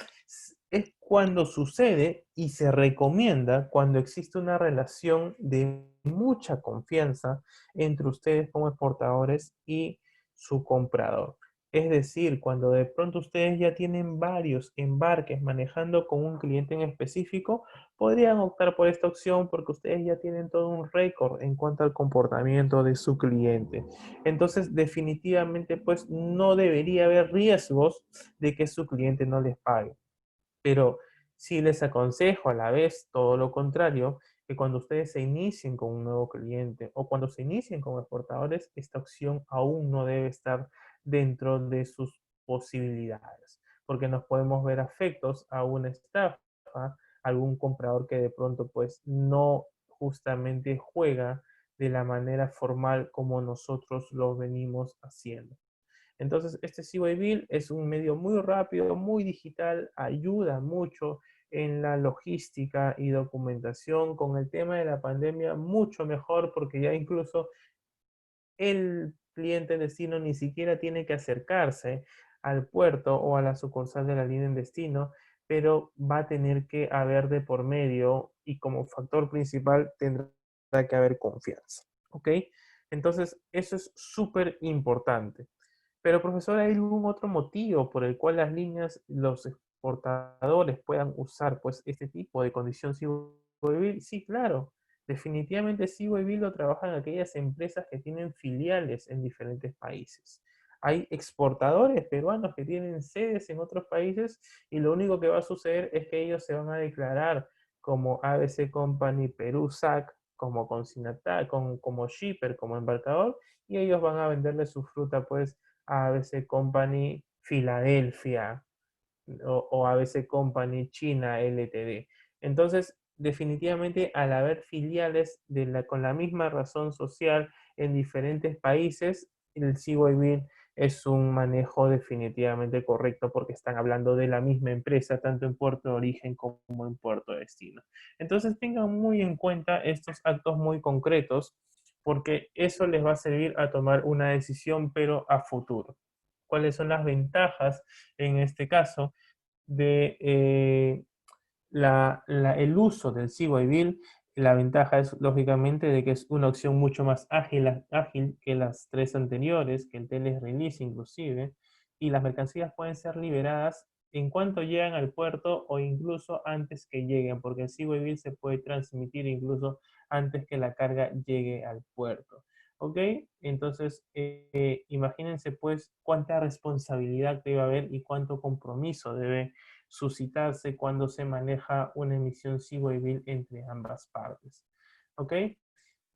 sucede y se recomienda cuando existe una relación de mucha confianza entre ustedes como exportadores y su comprador. Es decir, cuando de pronto ustedes ya tienen varios embarques manejando con un cliente en específico, podrían optar por esta opción porque ustedes ya tienen todo un récord en cuanto al comportamiento de su cliente. Entonces, definitivamente, pues no debería haber riesgos de que su cliente no les pague. Pero sí les aconsejo a la vez todo lo contrario, que cuando ustedes se inicien con un nuevo cliente o cuando se inicien como exportadores, esta opción aún no debe estar dentro de sus posibilidades, porque nos podemos ver afectos a una estafa, algún comprador que de pronto pues no justamente juega de la manera formal como nosotros lo venimos haciendo. Entonces, este Seaway Bill es un medio muy rápido, muy digital, ayuda mucho en la logística y documentación. Con el tema de la pandemia, mucho mejor porque ya incluso el cliente en destino ni siquiera tiene que acercarse al puerto o a la sucursal de la línea en destino, pero va a tener que haber de por medio y como factor principal tendrá que haber confianza. ¿Ok? Entonces, eso es súper importante. Pero profesor, ¿hay algún otro motivo por el cual las líneas, los exportadores puedan usar pues este tipo de condición civil? Sí, claro. Definitivamente Seaway lo trabajan aquellas empresas que tienen filiales en diferentes países. Hay exportadores peruanos que tienen sedes en otros países y lo único que va a suceder es que ellos se van a declarar como ABC Company Perú SAC, como consignatario, como shipper, como embarcador, y ellos van a venderle su fruta pues a ABC Company Filadelfia o ABC Company China LTD. Entonces, definitivamente al haber filiales con la misma razón social en diferentes países, el CYBIL es un manejo definitivamente correcto porque están hablando de la misma empresa, tanto en puerto de origen como en puerto de destino. Entonces tengan muy en cuenta estos actos muy concretos porque eso les va a servir a tomar una decisión, pero a futuro. ¿Cuáles son las ventajas en este caso de el uso del CYBIL? La ventaja es lógicamente de que es una opción mucho más ágil que las tres anteriores, que el Telerelease inclusive, y las mercancías pueden ser liberadas en cuanto llegan al puerto o incluso antes que lleguen, porque el CYBIL se puede transmitir incluso antes que la carga llegue al puerto. ¿Ok? Entonces, imagínense pues cuánta responsabilidad debe haber y cuánto compromiso debe suscitarse cuando se maneja una emisión CYBIL entre ambas partes. ¿Ok?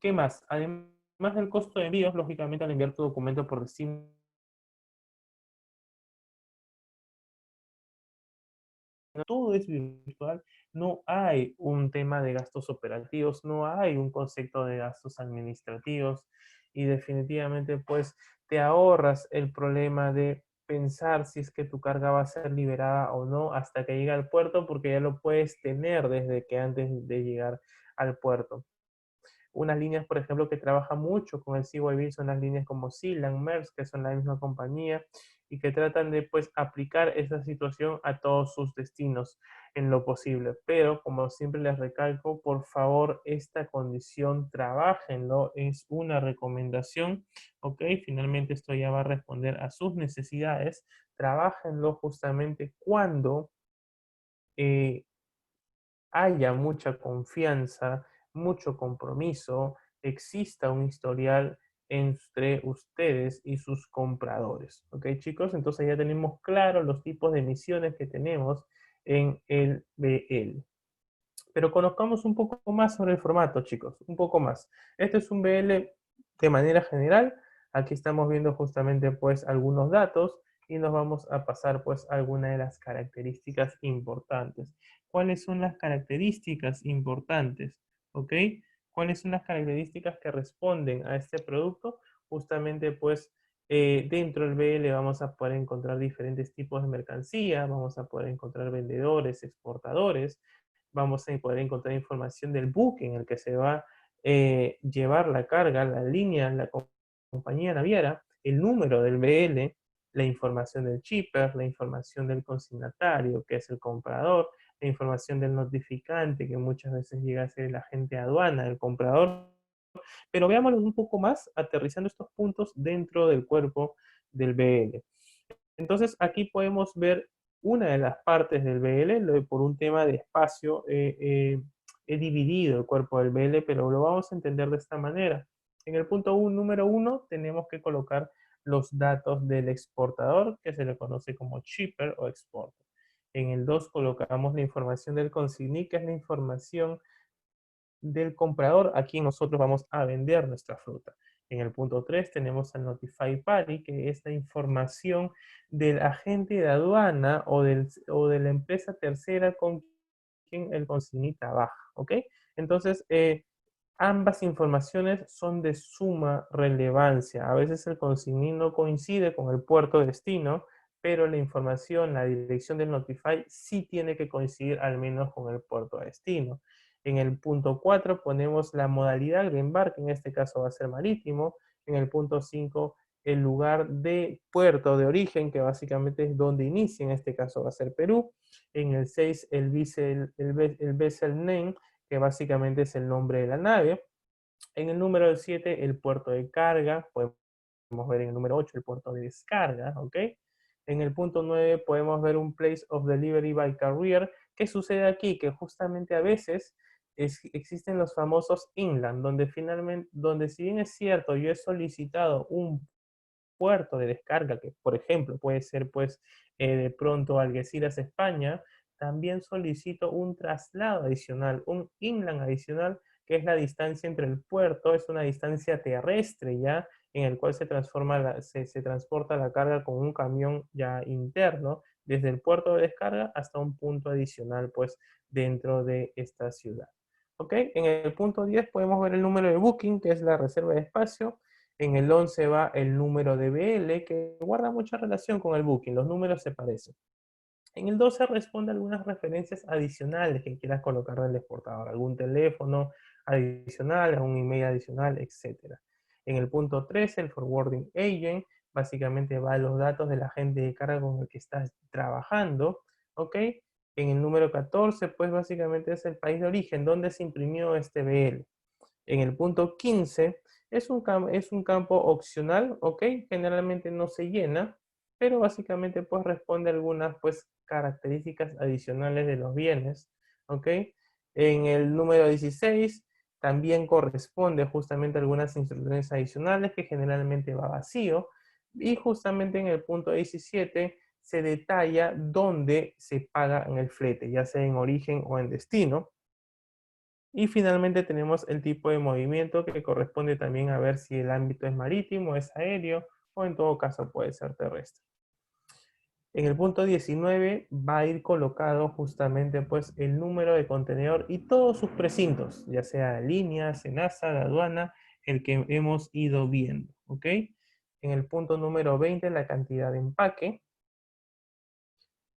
¿Qué más? Además del costo de envíos, lógicamente al enviar tu documento por destino, todo es virtual, no hay un tema de gastos operativos, no hay un concepto de gastos administrativos y definitivamente pues te ahorras el problema de pensar si es que tu carga va a ser liberada o no hasta que llegue al puerto porque ya lo puedes tener desde que antes de llegar al puerto. Unas líneas, por ejemplo, que trabajan mucho con el CYB son las líneas como Sealand, Maersk, que son la misma compañía y que tratan de pues aplicar esta situación a todos sus destinos en lo posible. Pero como siempre les recalco, por favor, esta condición trabajenlo, es una recomendación, ¿ok? Finalmente esto ya va a responder a sus necesidades. Trabajenlo justamente cuando haya mucha confianza, mucho compromiso, exista un historial entre ustedes y sus compradores. ¿Ok, chicos? Entonces ya tenemos claro los tipos de emisiones que tenemos en el BL. Pero conozcamos un poco más sobre el formato, chicos, un poco más. Este es un BL de manera general. Aquí estamos viendo justamente pues algunos datos y nos vamos a pasar pues algunas de las características importantes. ¿Cuáles son las características importantes? ¿Ok? ¿Cuáles son las características que responden a este producto? Justamente pues dentro del BL vamos a poder encontrar diferentes tipos de mercancía, vamos a poder encontrar vendedores, exportadores, vamos a poder encontrar información del buque en el que se va a llevar la carga, la línea, la compañía naviera, el número del BL, la información del shipper, la información del consignatario, que es el comprador, la información del notificante, que muchas veces llega a ser el agente de aduana, el comprador. Pero veámoslo un poco más, aterrizando estos puntos dentro del cuerpo del BL. Entonces aquí podemos ver una de las partes del BL, por un tema de espacio he dividido el cuerpo del BL, pero lo vamos a entender de esta manera. En el punto número 1 tenemos que colocar los datos del exportador, que se le conoce como shipper o exporter. En el 2 colocamos la información del consignee, que es la información del comprador a quien nosotros vamos a vender nuestra fruta. En el punto 3 tenemos al Notify Party, que es la información del agente de aduana o de la empresa tercera con quien el consignee trabaja. ¿Ok? Entonces, ambas informaciones son de suma relevancia. A veces el consignee no coincide con el puerto de destino, pero la información, la dirección del Notify sí tiene que coincidir al menos con el puerto de destino. En el punto 4 ponemos la modalidad de embarque, en este caso va a ser marítimo. En el punto 5 el lugar de puerto de origen, que básicamente es donde inicia, en este caso va a ser Perú. En el 6 el vessel name, que básicamente es el nombre de la nave. En el número 7 el puerto de carga, podemos ver en el número 8 el puerto de descarga, ¿ok? En el punto 9 podemos ver un place of delivery by carrier. ¿Qué sucede aquí? Que justamente a veces existen los famosos inland, donde finalmente, donde si bien es cierto, yo he solicitado un puerto de descarga, que por ejemplo puede ser pues de pronto Algeciras, España, también solicito un traslado adicional, un inland adicional, que es la distancia entre el puerto, es una distancia terrestre ya, en el cual se transporta la carga con un camión ya interno, desde el puerto de descarga hasta un punto adicional pues dentro de esta ciudad. ¿Ok? En el punto 10 podemos ver el número de booking, que es la reserva de espacio. En el 11 va el número de BL, que guarda mucha relación con el booking. Los números se parecen. En el 12 responde algunas referencias adicionales que quieras colocar del exportador. Algún teléfono adicional, algún email adicional, etc. En el punto 13, el forwarding agent, básicamente va a los datos del agente de carga con el que estás trabajando. ¿Ok? En el número 14, pues básicamente es el país de origen, donde se imprimió este BL. En el punto 15 es un campo opcional, ¿ok? Generalmente no se llena, pero básicamente pues responde a algunas pues características adicionales de los bienes, ¿ok? En el número 16 también corresponde justamente a algunas instrucciones adicionales que generalmente va vacío, y justamente en el punto 17 se detalla dónde se paga en el flete, ya sea en origen o en destino. Y finalmente tenemos el tipo de movimiento que corresponde también a ver si el ámbito es marítimo, es aéreo o en todo caso puede ser terrestre. En el punto 19 va a ir colocado justamente pues el número de contenedor y todos sus precintos, ya sea línea, SENASA, la aduana, el que hemos ido viendo, ¿ok? En el punto número 20 la cantidad de empaque.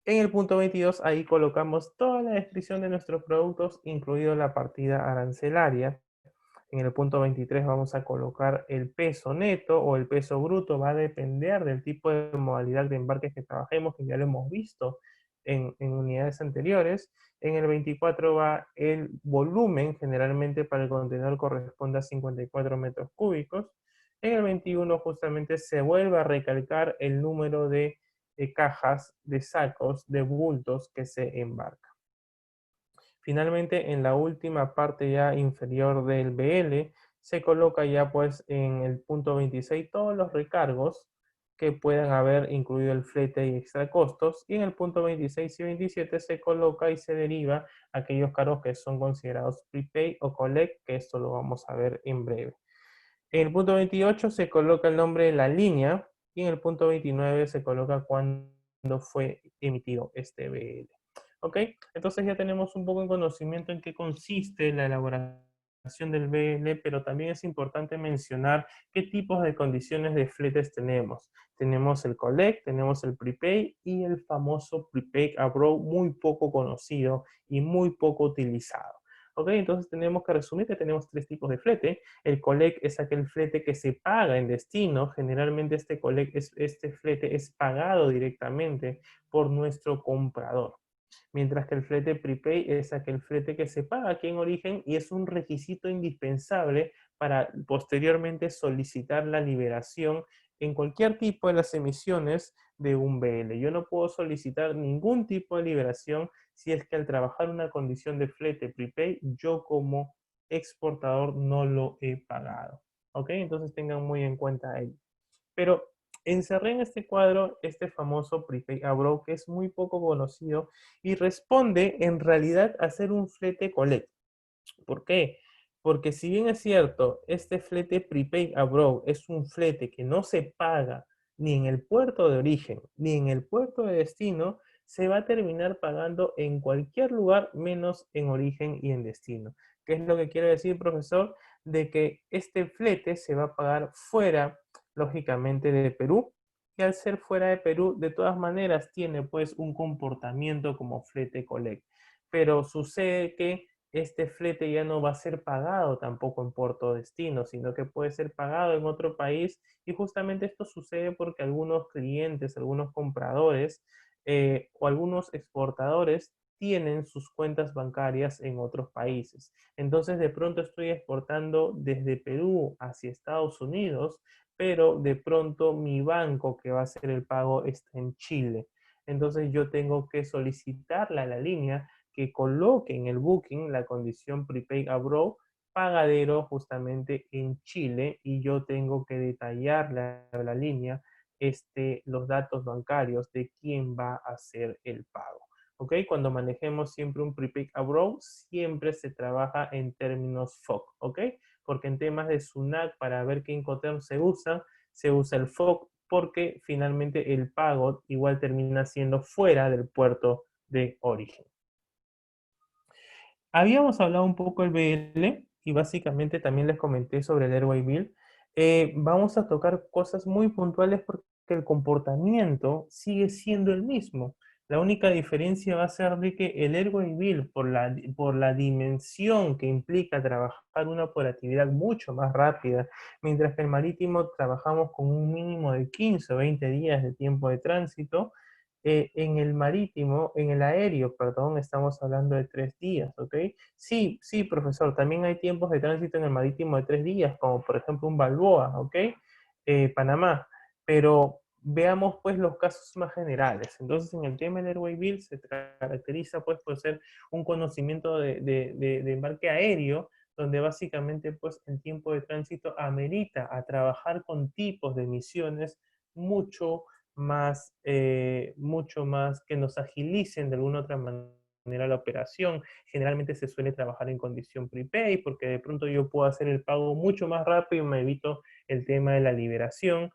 En el punto 22 ahí colocamos toda la descripción de nuestros productos, incluido la partida arancelaria. En el punto 23 vamos a colocar el peso neto o el peso bruto, va a depender del tipo de modalidad de embarque que trabajemos, que ya lo hemos visto en unidades anteriores. En el 24 va el volumen, generalmente para el contenedor corresponde a 54 metros cúbicos. En el 21 justamente se vuelve a recalcar el número de cajas, de sacos, de bultos que se embarcan. Finalmente, en la última parte ya inferior del BL, se coloca ya pues en el punto 26 todos los recargos que puedan haber incluido el flete y extra costos, y en el punto 26 y 27 se coloca y se deriva aquellos cargos que son considerados prepay o collect, que esto lo vamos a ver en breve. En el punto 28 se coloca el nombre de la línea, y en el punto 29 se coloca cuándo fue emitido este BL. ¿Ok? Entonces ya tenemos un poco en conocimiento en qué consiste la elaboración del BL, pero también es importante mencionar qué tipos de condiciones de fletes tenemos. Tenemos el collect, tenemos el prepay y el famoso prepaid abroad, muy poco conocido y muy poco utilizado. ¿Ok? Entonces tenemos que resumir que tenemos tres tipos de flete. El collect es aquel flete que se paga en destino. Generalmente este flete es pagado directamente por nuestro comprador. Mientras que el flete prepay es aquel flete que se paga aquí en origen y es un requisito indispensable para posteriormente solicitar la liberación en cualquier tipo de las emisiones de un BL. Yo no puedo solicitar ningún tipo de liberación si es que al trabajar una condición de flete prepay, yo como exportador no lo he pagado. ¿Ok? Entonces tengan muy en cuenta ello. Pero encerré en este cuadro este famoso Prepaid Abroad, que es muy poco conocido y responde en realidad a ser un flete collect. ¿Por qué? Porque si bien es cierto, este flete Prepaid Abroad es un flete que no se paga ni en el puerto de origen ni en el puerto de destino, se va a terminar pagando en cualquier lugar menos en origen y en destino. ¿Qué es lo que quiere decir, profesor? De que este flete se va a pagar fuera, lógicamente, de Perú, y al ser fuera de Perú, de todas maneras tiene pues un comportamiento como flete collect. Pero sucede que este flete ya no va a ser pagado tampoco en puerto destino, sino que puede ser pagado en otro país, y justamente esto sucede porque algunos clientes, algunos compradores o algunos exportadores tienen sus cuentas bancarias en otros países. Entonces de pronto estoy exportando desde Perú hacia Estados Unidos, pero de pronto mi banco que va a hacer el pago está en Chile. Entonces yo tengo que solicitarle a la línea que coloque en el booking la condición prepaid abroad, pagadero justamente en Chile, y yo tengo que detallarle a la línea los datos bancarios de quién va a hacer el pago. ¿Ok? Cuando manejemos siempre un prepaid abroad, siempre se trabaja en términos FOB, ¿ok? Porque en temas de SUNAT, para ver qué Incoterm se usa el FOB, porque finalmente el pago igual termina siendo fuera del puerto de origen. Habíamos hablado un poco del BL y básicamente también les comenté sobre el Airway Bill. Vamos a tocar cosas muy puntuales porque el comportamiento sigue siendo el mismo. La única diferencia va a ser de que el Airway Bill, por la dimensión que implica trabajar una operatividad mucho más rápida, mientras que el marítimo trabajamos con un mínimo de 15 o 20 días de tiempo de tránsito. En el marítimo, en el aéreo, perdón, estamos hablando de 3 días, ¿ok? Sí, sí, profesor, también hay tiempos de tránsito en el marítimo de 3 días, como por ejemplo un Balboa, ¿ok? Panamá, pero veamos pues los casos más generales. Entonces, en el tema del Airway Bill se caracteriza pues por ser un conocimiento de embarque aéreo, donde básicamente pues el tiempo de tránsito amerita a trabajar con tipos de misiones mucho más que nos agilicen de alguna otra manera la operación. Generalmente se suele trabajar en condición prepay porque de pronto yo puedo hacer el pago mucho más rápido y me evito el tema de la liberación.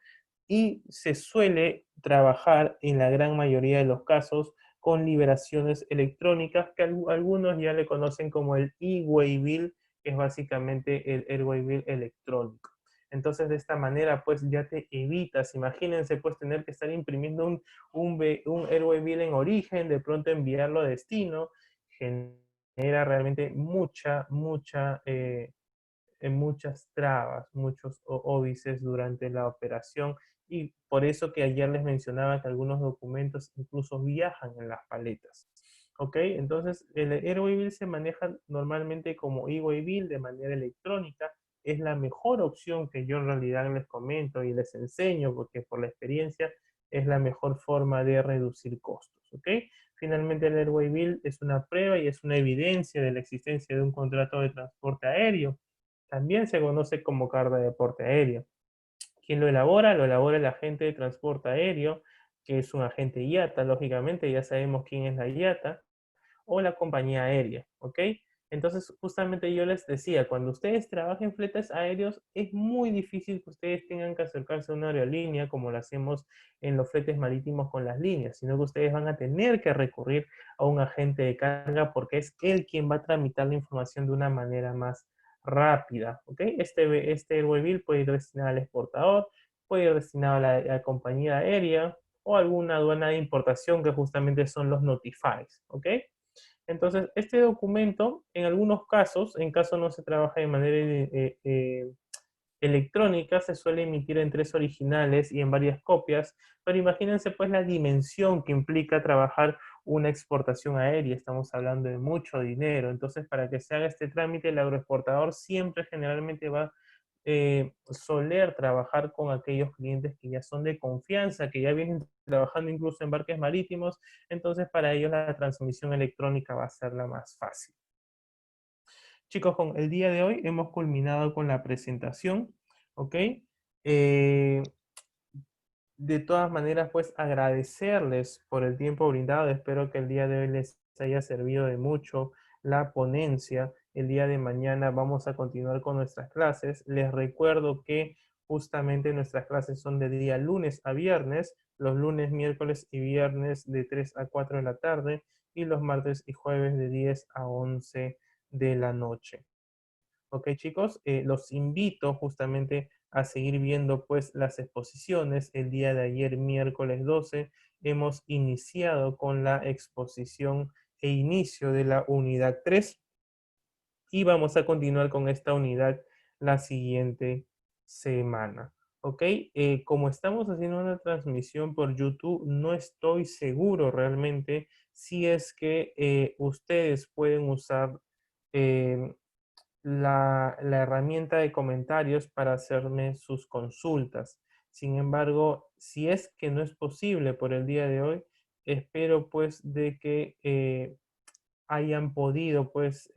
Y se suele trabajar en la gran mayoría de los casos con liberaciones electrónicas que algunos ya le conocen como el e-way bill, que es básicamente el airway bill electrónico. Entonces, de esta manera, pues ya te evitas, imagínense, pues tener que estar imprimiendo un Airway Bill en origen, de pronto enviarlo a destino, genera realmente muchas trabas, muchos óbices durante la operación, y por eso que ayer les mencionaba que algunos documentos incluso viajan en las paletas. ¿Ok? Entonces, el Airway Bill se maneja normalmente como e-way bill de manera electrónica. Es la mejor opción que yo en realidad les comento y les enseño, porque por la experiencia es la mejor forma de reducir costos. ¿Ok? Finalmente, el Airway Bill es una prueba y es una evidencia de la existencia de un contrato de transporte aéreo. También se conoce como carta de porte aéreo. ¿Quién lo elabora? Lo elabora el agente de transporte aéreo, que es un agente IATA, lógicamente, ya sabemos quién es la IATA, o la compañía aérea, ¿ok? Entonces, justamente yo les decía, cuando ustedes trabajen en fletes aéreos, es muy difícil que ustedes tengan que acercarse a una aerolínea como lo hacemos en los fletes marítimos con las líneas, sino que ustedes van a tener que recurrir a un agente de carga porque es él quien va a tramitar la información de una manera más rápida, ¿ok? Este webbill puede ir destinado al exportador, puede ir destinado a la compañía aérea o alguna aduana de importación que justamente son los notifies, ¿ok? Entonces, este documento, en algunos casos, en caso no se trabaja de manera electrónica, se suele emitir en 3 originales y en varias copias, pero imagínense pues la dimensión que implica trabajar una exportación aérea. Estamos hablando de mucho dinero. Entonces, para que se haga este trámite, el agroexportador siempre generalmente va a soler trabajar con aquellos clientes que ya son de confianza, que ya vienen trabajando incluso en barcos marítimos. Entonces, para ellos la transmisión electrónica va a ser la más fácil. Chicos, con el día de hoy hemos culminado con la presentación, ¿ok? Eh, de todas maneras, pues agradecerles por el tiempo brindado. Espero que el día de hoy les haya servido de mucho la ponencia. El día de mañana vamos a continuar con nuestras clases. Les recuerdo que justamente nuestras clases son de día lunes a viernes, los lunes, miércoles y viernes de 3 a 4 de la tarde y los martes y jueves de 10 a 11 de la noche. Ok, chicos, los invito justamente a seguir viendo pues las exposiciones. El día de ayer, miércoles 12, hemos iniciado con la exposición e inicio de la unidad 3 y vamos a continuar con esta unidad la siguiente semana. Ok, como estamos haciendo una transmisión por YouTube, no estoy seguro realmente si es que ustedes pueden usar eh, la herramienta de comentarios para hacerme sus consultas. Sin embargo, si es que no es posible por el día de hoy, espero pues de que hayan podido pues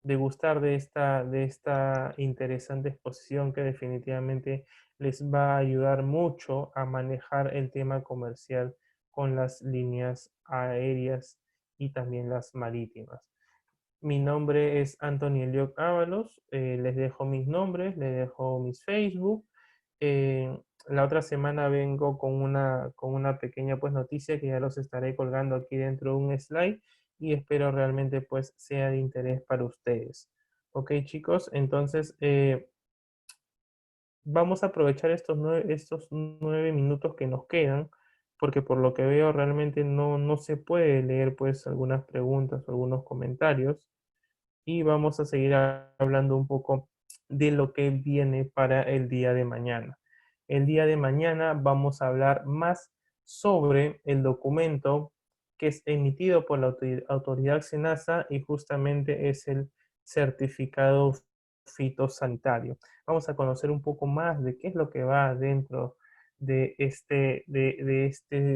degustar de esta interesante exposición que definitivamente les va a ayudar mucho a manejar el tema comercial con las líneas aéreas y también las marítimas. Mi nombre es Anthony Elliot Ábalos. Les dejo mis nombres, les dejo mis Facebook. La otra semana vengo con una pequeña pues noticia que ya los estaré colgando aquí dentro de un slide. y espero realmente pues sea de interés para ustedes. Ok, chicos, entonces vamos a aprovechar estos 9 minutos que nos quedan, porque por lo que veo realmente no se puede leer pues algunas preguntas o algunos comentarios, y vamos a seguir hablando un poco de lo que viene para el día de mañana. El día de mañana vamos a hablar más sobre el documento que es emitido por la autoridad SENASA, y justamente es el certificado fitosanitario. Vamos a conocer un poco más de qué es lo que va dentro de este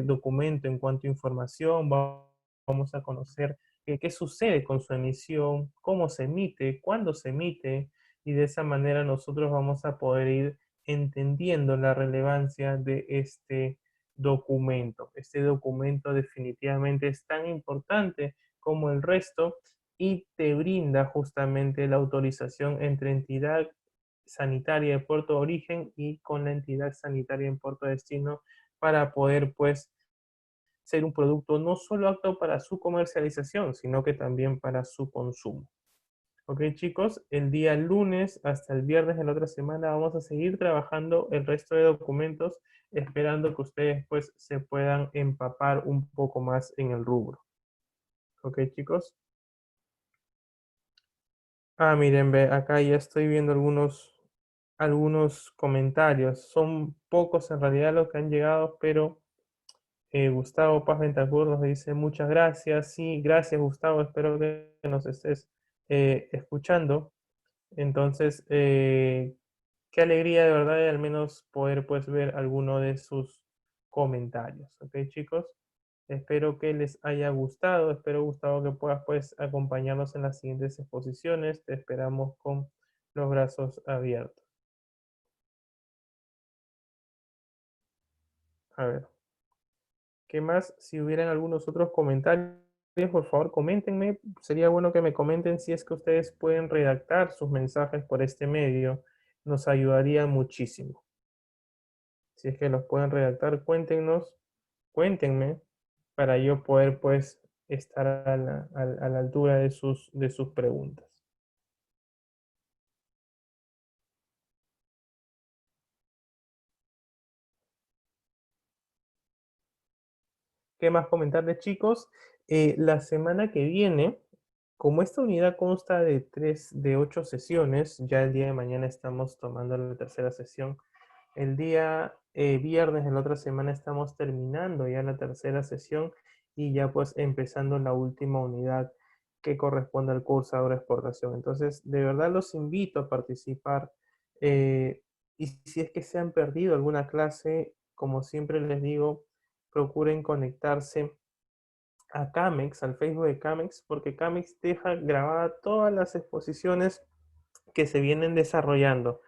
documento en cuanto a información. Vamos a conocer qué sucede con su emisión, cómo se emite, cuándo se emite, y de esa manera nosotros vamos a poder ir entendiendo la relevancia de este documento. Este documento definitivamente es tan importante como el resto, y te brinda justamente la autorización entre entidad sanitaria de puerto de origen y con la entidad sanitaria en puerto de destino, para poder pues ser un producto no solo apto para su comercialización, sino que también para su consumo. Ok, chicos, el día lunes hasta el viernes de la otra semana vamos a seguir trabajando el resto de documentos, esperando que ustedes pues se puedan empapar un poco más en el rubro. Ok, chicos. Ah, miren, ve, acá ya estoy viendo algunos comentarios. Son pocos en realidad los que han llegado, pero Gustavo Paz Ventacur nos dice muchas gracias. Sí, gracias Gustavo, espero que nos estés escuchando. Entonces, qué alegría de verdad de al menos poder pues ver alguno de sus comentarios. Ok, chicos, espero que les haya gustado. Espero, Gustavo, que puedas pues acompañarnos en las siguientes exposiciones. Te esperamos con los brazos abiertos. A ver. ¿Qué más? Si hubieran algunos otros comentarios, por favor, coméntenme. Sería bueno que me comenten si es que ustedes pueden redactar sus mensajes por este medio. Nos ayudaría muchísimo. Si es que los pueden redactar, cuéntenme, para yo poder, pues, estar a la altura de sus preguntas. ¿Qué más comentarles, chicos? La semana que viene, como esta unidad consta de 8 sesiones, ya el día de mañana estamos tomando la tercera sesión. El día viernes de la otra semana estamos terminando ya la tercera sesión, y ya pues empezando la última unidad que corresponde al curso de agroexportación. Entonces, de verdad los invito a participar. Y si es que se han perdido alguna clase, como siempre les digo, procuren conectarse a Camex, al Facebook de Camex, porque Camex deja grabada todas las exposiciones que se vienen desarrollando.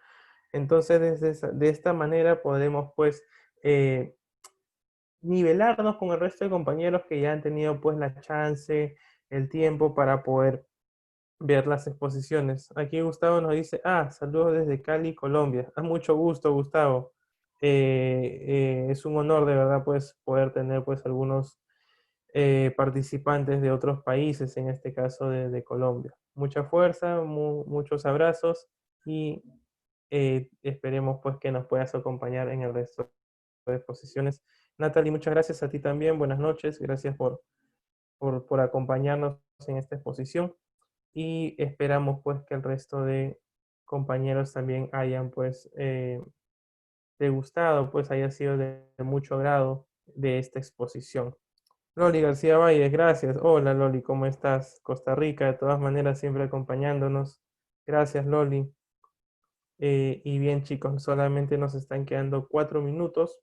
Entonces, de esta manera podemos pues eh, nivelarnos con el resto de compañeros que ya han tenido pues la chance, el tiempo para poder ver las exposiciones. Aquí Gustavo nos dice, saludos desde Cali, Colombia. Mucho gusto, Gustavo. Es un honor de verdad pues poder tener pues algunos participantes de otros países, en este caso de Colombia. Mucha fuerza, muchos abrazos, y esperemos pues que nos puedas acompañar en el resto de exposiciones. Natalie, muchas gracias a ti también. Buenas noches. Gracias por acompañarnos en esta exposición, y esperamos pues que el resto de compañeros también hayan pues degustado, pues haya sido de mucho agrado de esta exposición. Loli García Valles, gracias. Hola Loli, ¿cómo estás? Costa Rica, de todas maneras, siempre acompañándonos. Gracias Loli. Y bien chicos, solamente nos están quedando 4 minutos.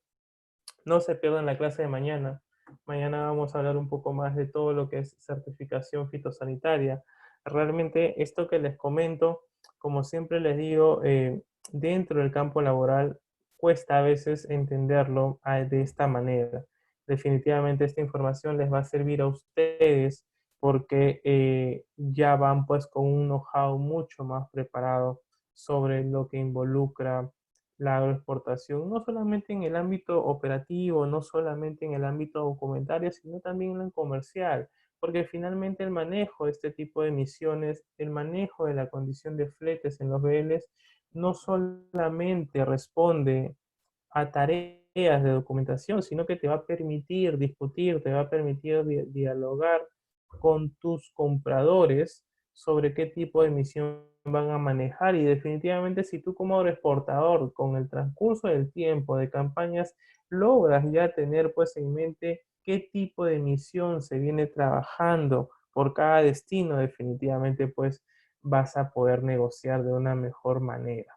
No se pierdan la clase de mañana. Mañana vamos a hablar un poco más de todo lo que es certificación fitosanitaria. Realmente esto que les comento, como siempre les digo, dentro del campo laboral cuesta a veces entenderlo de esta manera. Definitivamente esta información les va a servir a ustedes, porque ya van pues con un know-how mucho más preparado sobre lo que involucra la agroexportación, no solamente en el ámbito operativo, no solamente en el ámbito documentario, sino también en el comercial. porque finalmente el manejo de este tipo de emisiones, el manejo de la condición de fletes en los BLs, no solamente responde a tareas de documentación, sino que te va a permitir discutir, te va a permitir dialogar con tus compradores sobre qué tipo de emisión van a manejar, y definitivamente si tú como exportador con el transcurso del tiempo de campañas logras ya tener pues en mente qué tipo de emisión se viene trabajando por cada destino, definitivamente pues vas a poder negociar de una mejor manera.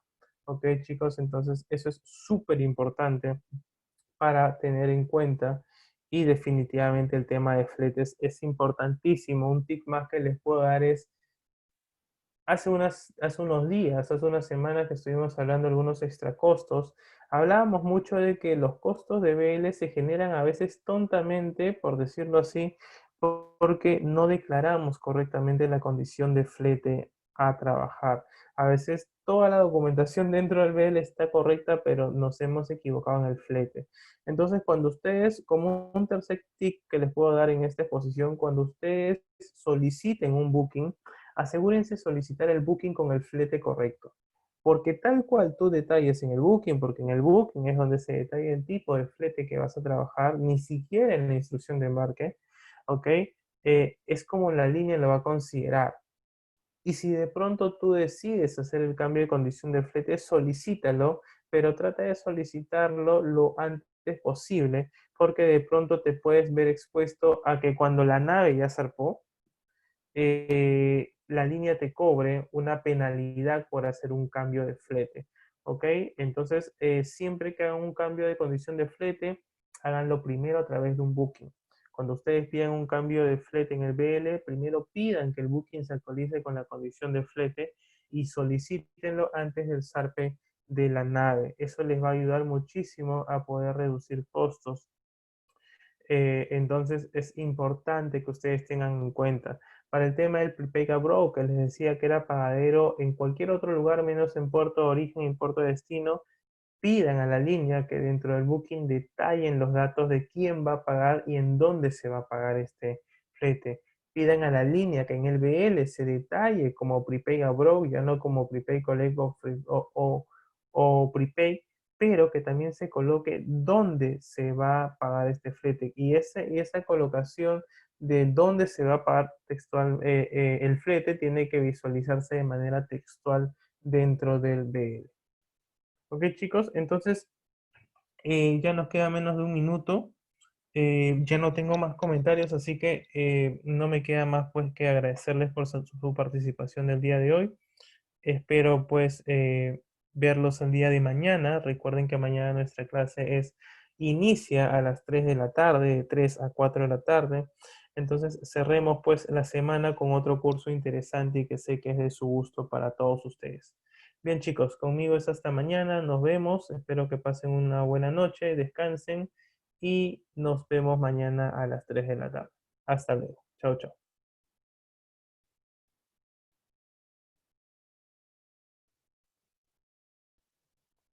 Ok, chicos, entonces eso es súper importante para tener en cuenta, y definitivamente el tema de fletes es importantísimo. Un tip más que les puedo dar es, hace unos días, hace unas semanas que estuvimos hablando de algunos extra costos, hablábamos mucho de que los costos de BL se generan a veces tontamente, por decirlo así, porque no declaramos correctamente la condición de flete a trabajar. A veces toda la documentación dentro del BL está correcta, pero nos hemos equivocado en el flete. Entonces, cuando ustedes, como un tercer tip que les puedo dar en esta exposición, cuando ustedes soliciten un booking, asegúrense solicitar el booking con el flete correcto. Porque tal cual tú detalles en el booking, porque en el booking es donde se detalla el tipo de flete que vas a trabajar, ni siquiera en la instrucción de embarque, ¿ok? Es como la línea lo va a considerar. Y si de pronto tú decides hacer el cambio de condición de flete, solicítalo, pero trata de solicitarlo lo antes posible, porque de pronto te puedes ver expuesto a que cuando la nave ya zarpó, la línea te cobre una penalidad por hacer un cambio de flete. ¿Ok? Entonces, siempre que hagan un cambio de condición de flete, háganlo primero a través de un booking. Cuando ustedes pidan un cambio de flete en el BL, primero pidan que el booking se actualice con la condición de flete y solicítenlo antes del zarpe de la nave. Eso les va a ayudar muchísimo a poder reducir costos. Entonces es importante que ustedes tengan en cuenta. Para el tema del prepaid broker, les decía que era pagadero en cualquier otro lugar menos en puerto de origen y puerto de destino. Pidan a la línea que dentro del booking detallen los datos de quién va a pagar y en dónde se va a pagar este flete. Pidan a la línea que en el BL se detalle como prepaid abroad, ya no como prepaid collect o prepaid, pero que también se coloque dónde se va a pagar este flete. Y esa colocación de dónde se va a pagar textual, el flete tiene que visualizarse de manera textual dentro del BL. Ok, chicos, entonces ya nos queda menos de un minuto. Ya no tengo más comentarios, así que no me queda más pues que agradecerles por su participación del día de hoy. Espero pues verlos el día de mañana. Recuerden que mañana nuestra clase inicia a las 3 de la tarde, de 3 a 4 de la tarde. Entonces cerremos pues la semana con otro curso interesante y que sé que es de su gusto para todos ustedes. Bien chicos, conmigo es hasta mañana. Nos vemos. Espero que pasen una buena noche, descansen y nos vemos mañana a las 3 de la tarde. Hasta luego. Chao, chao.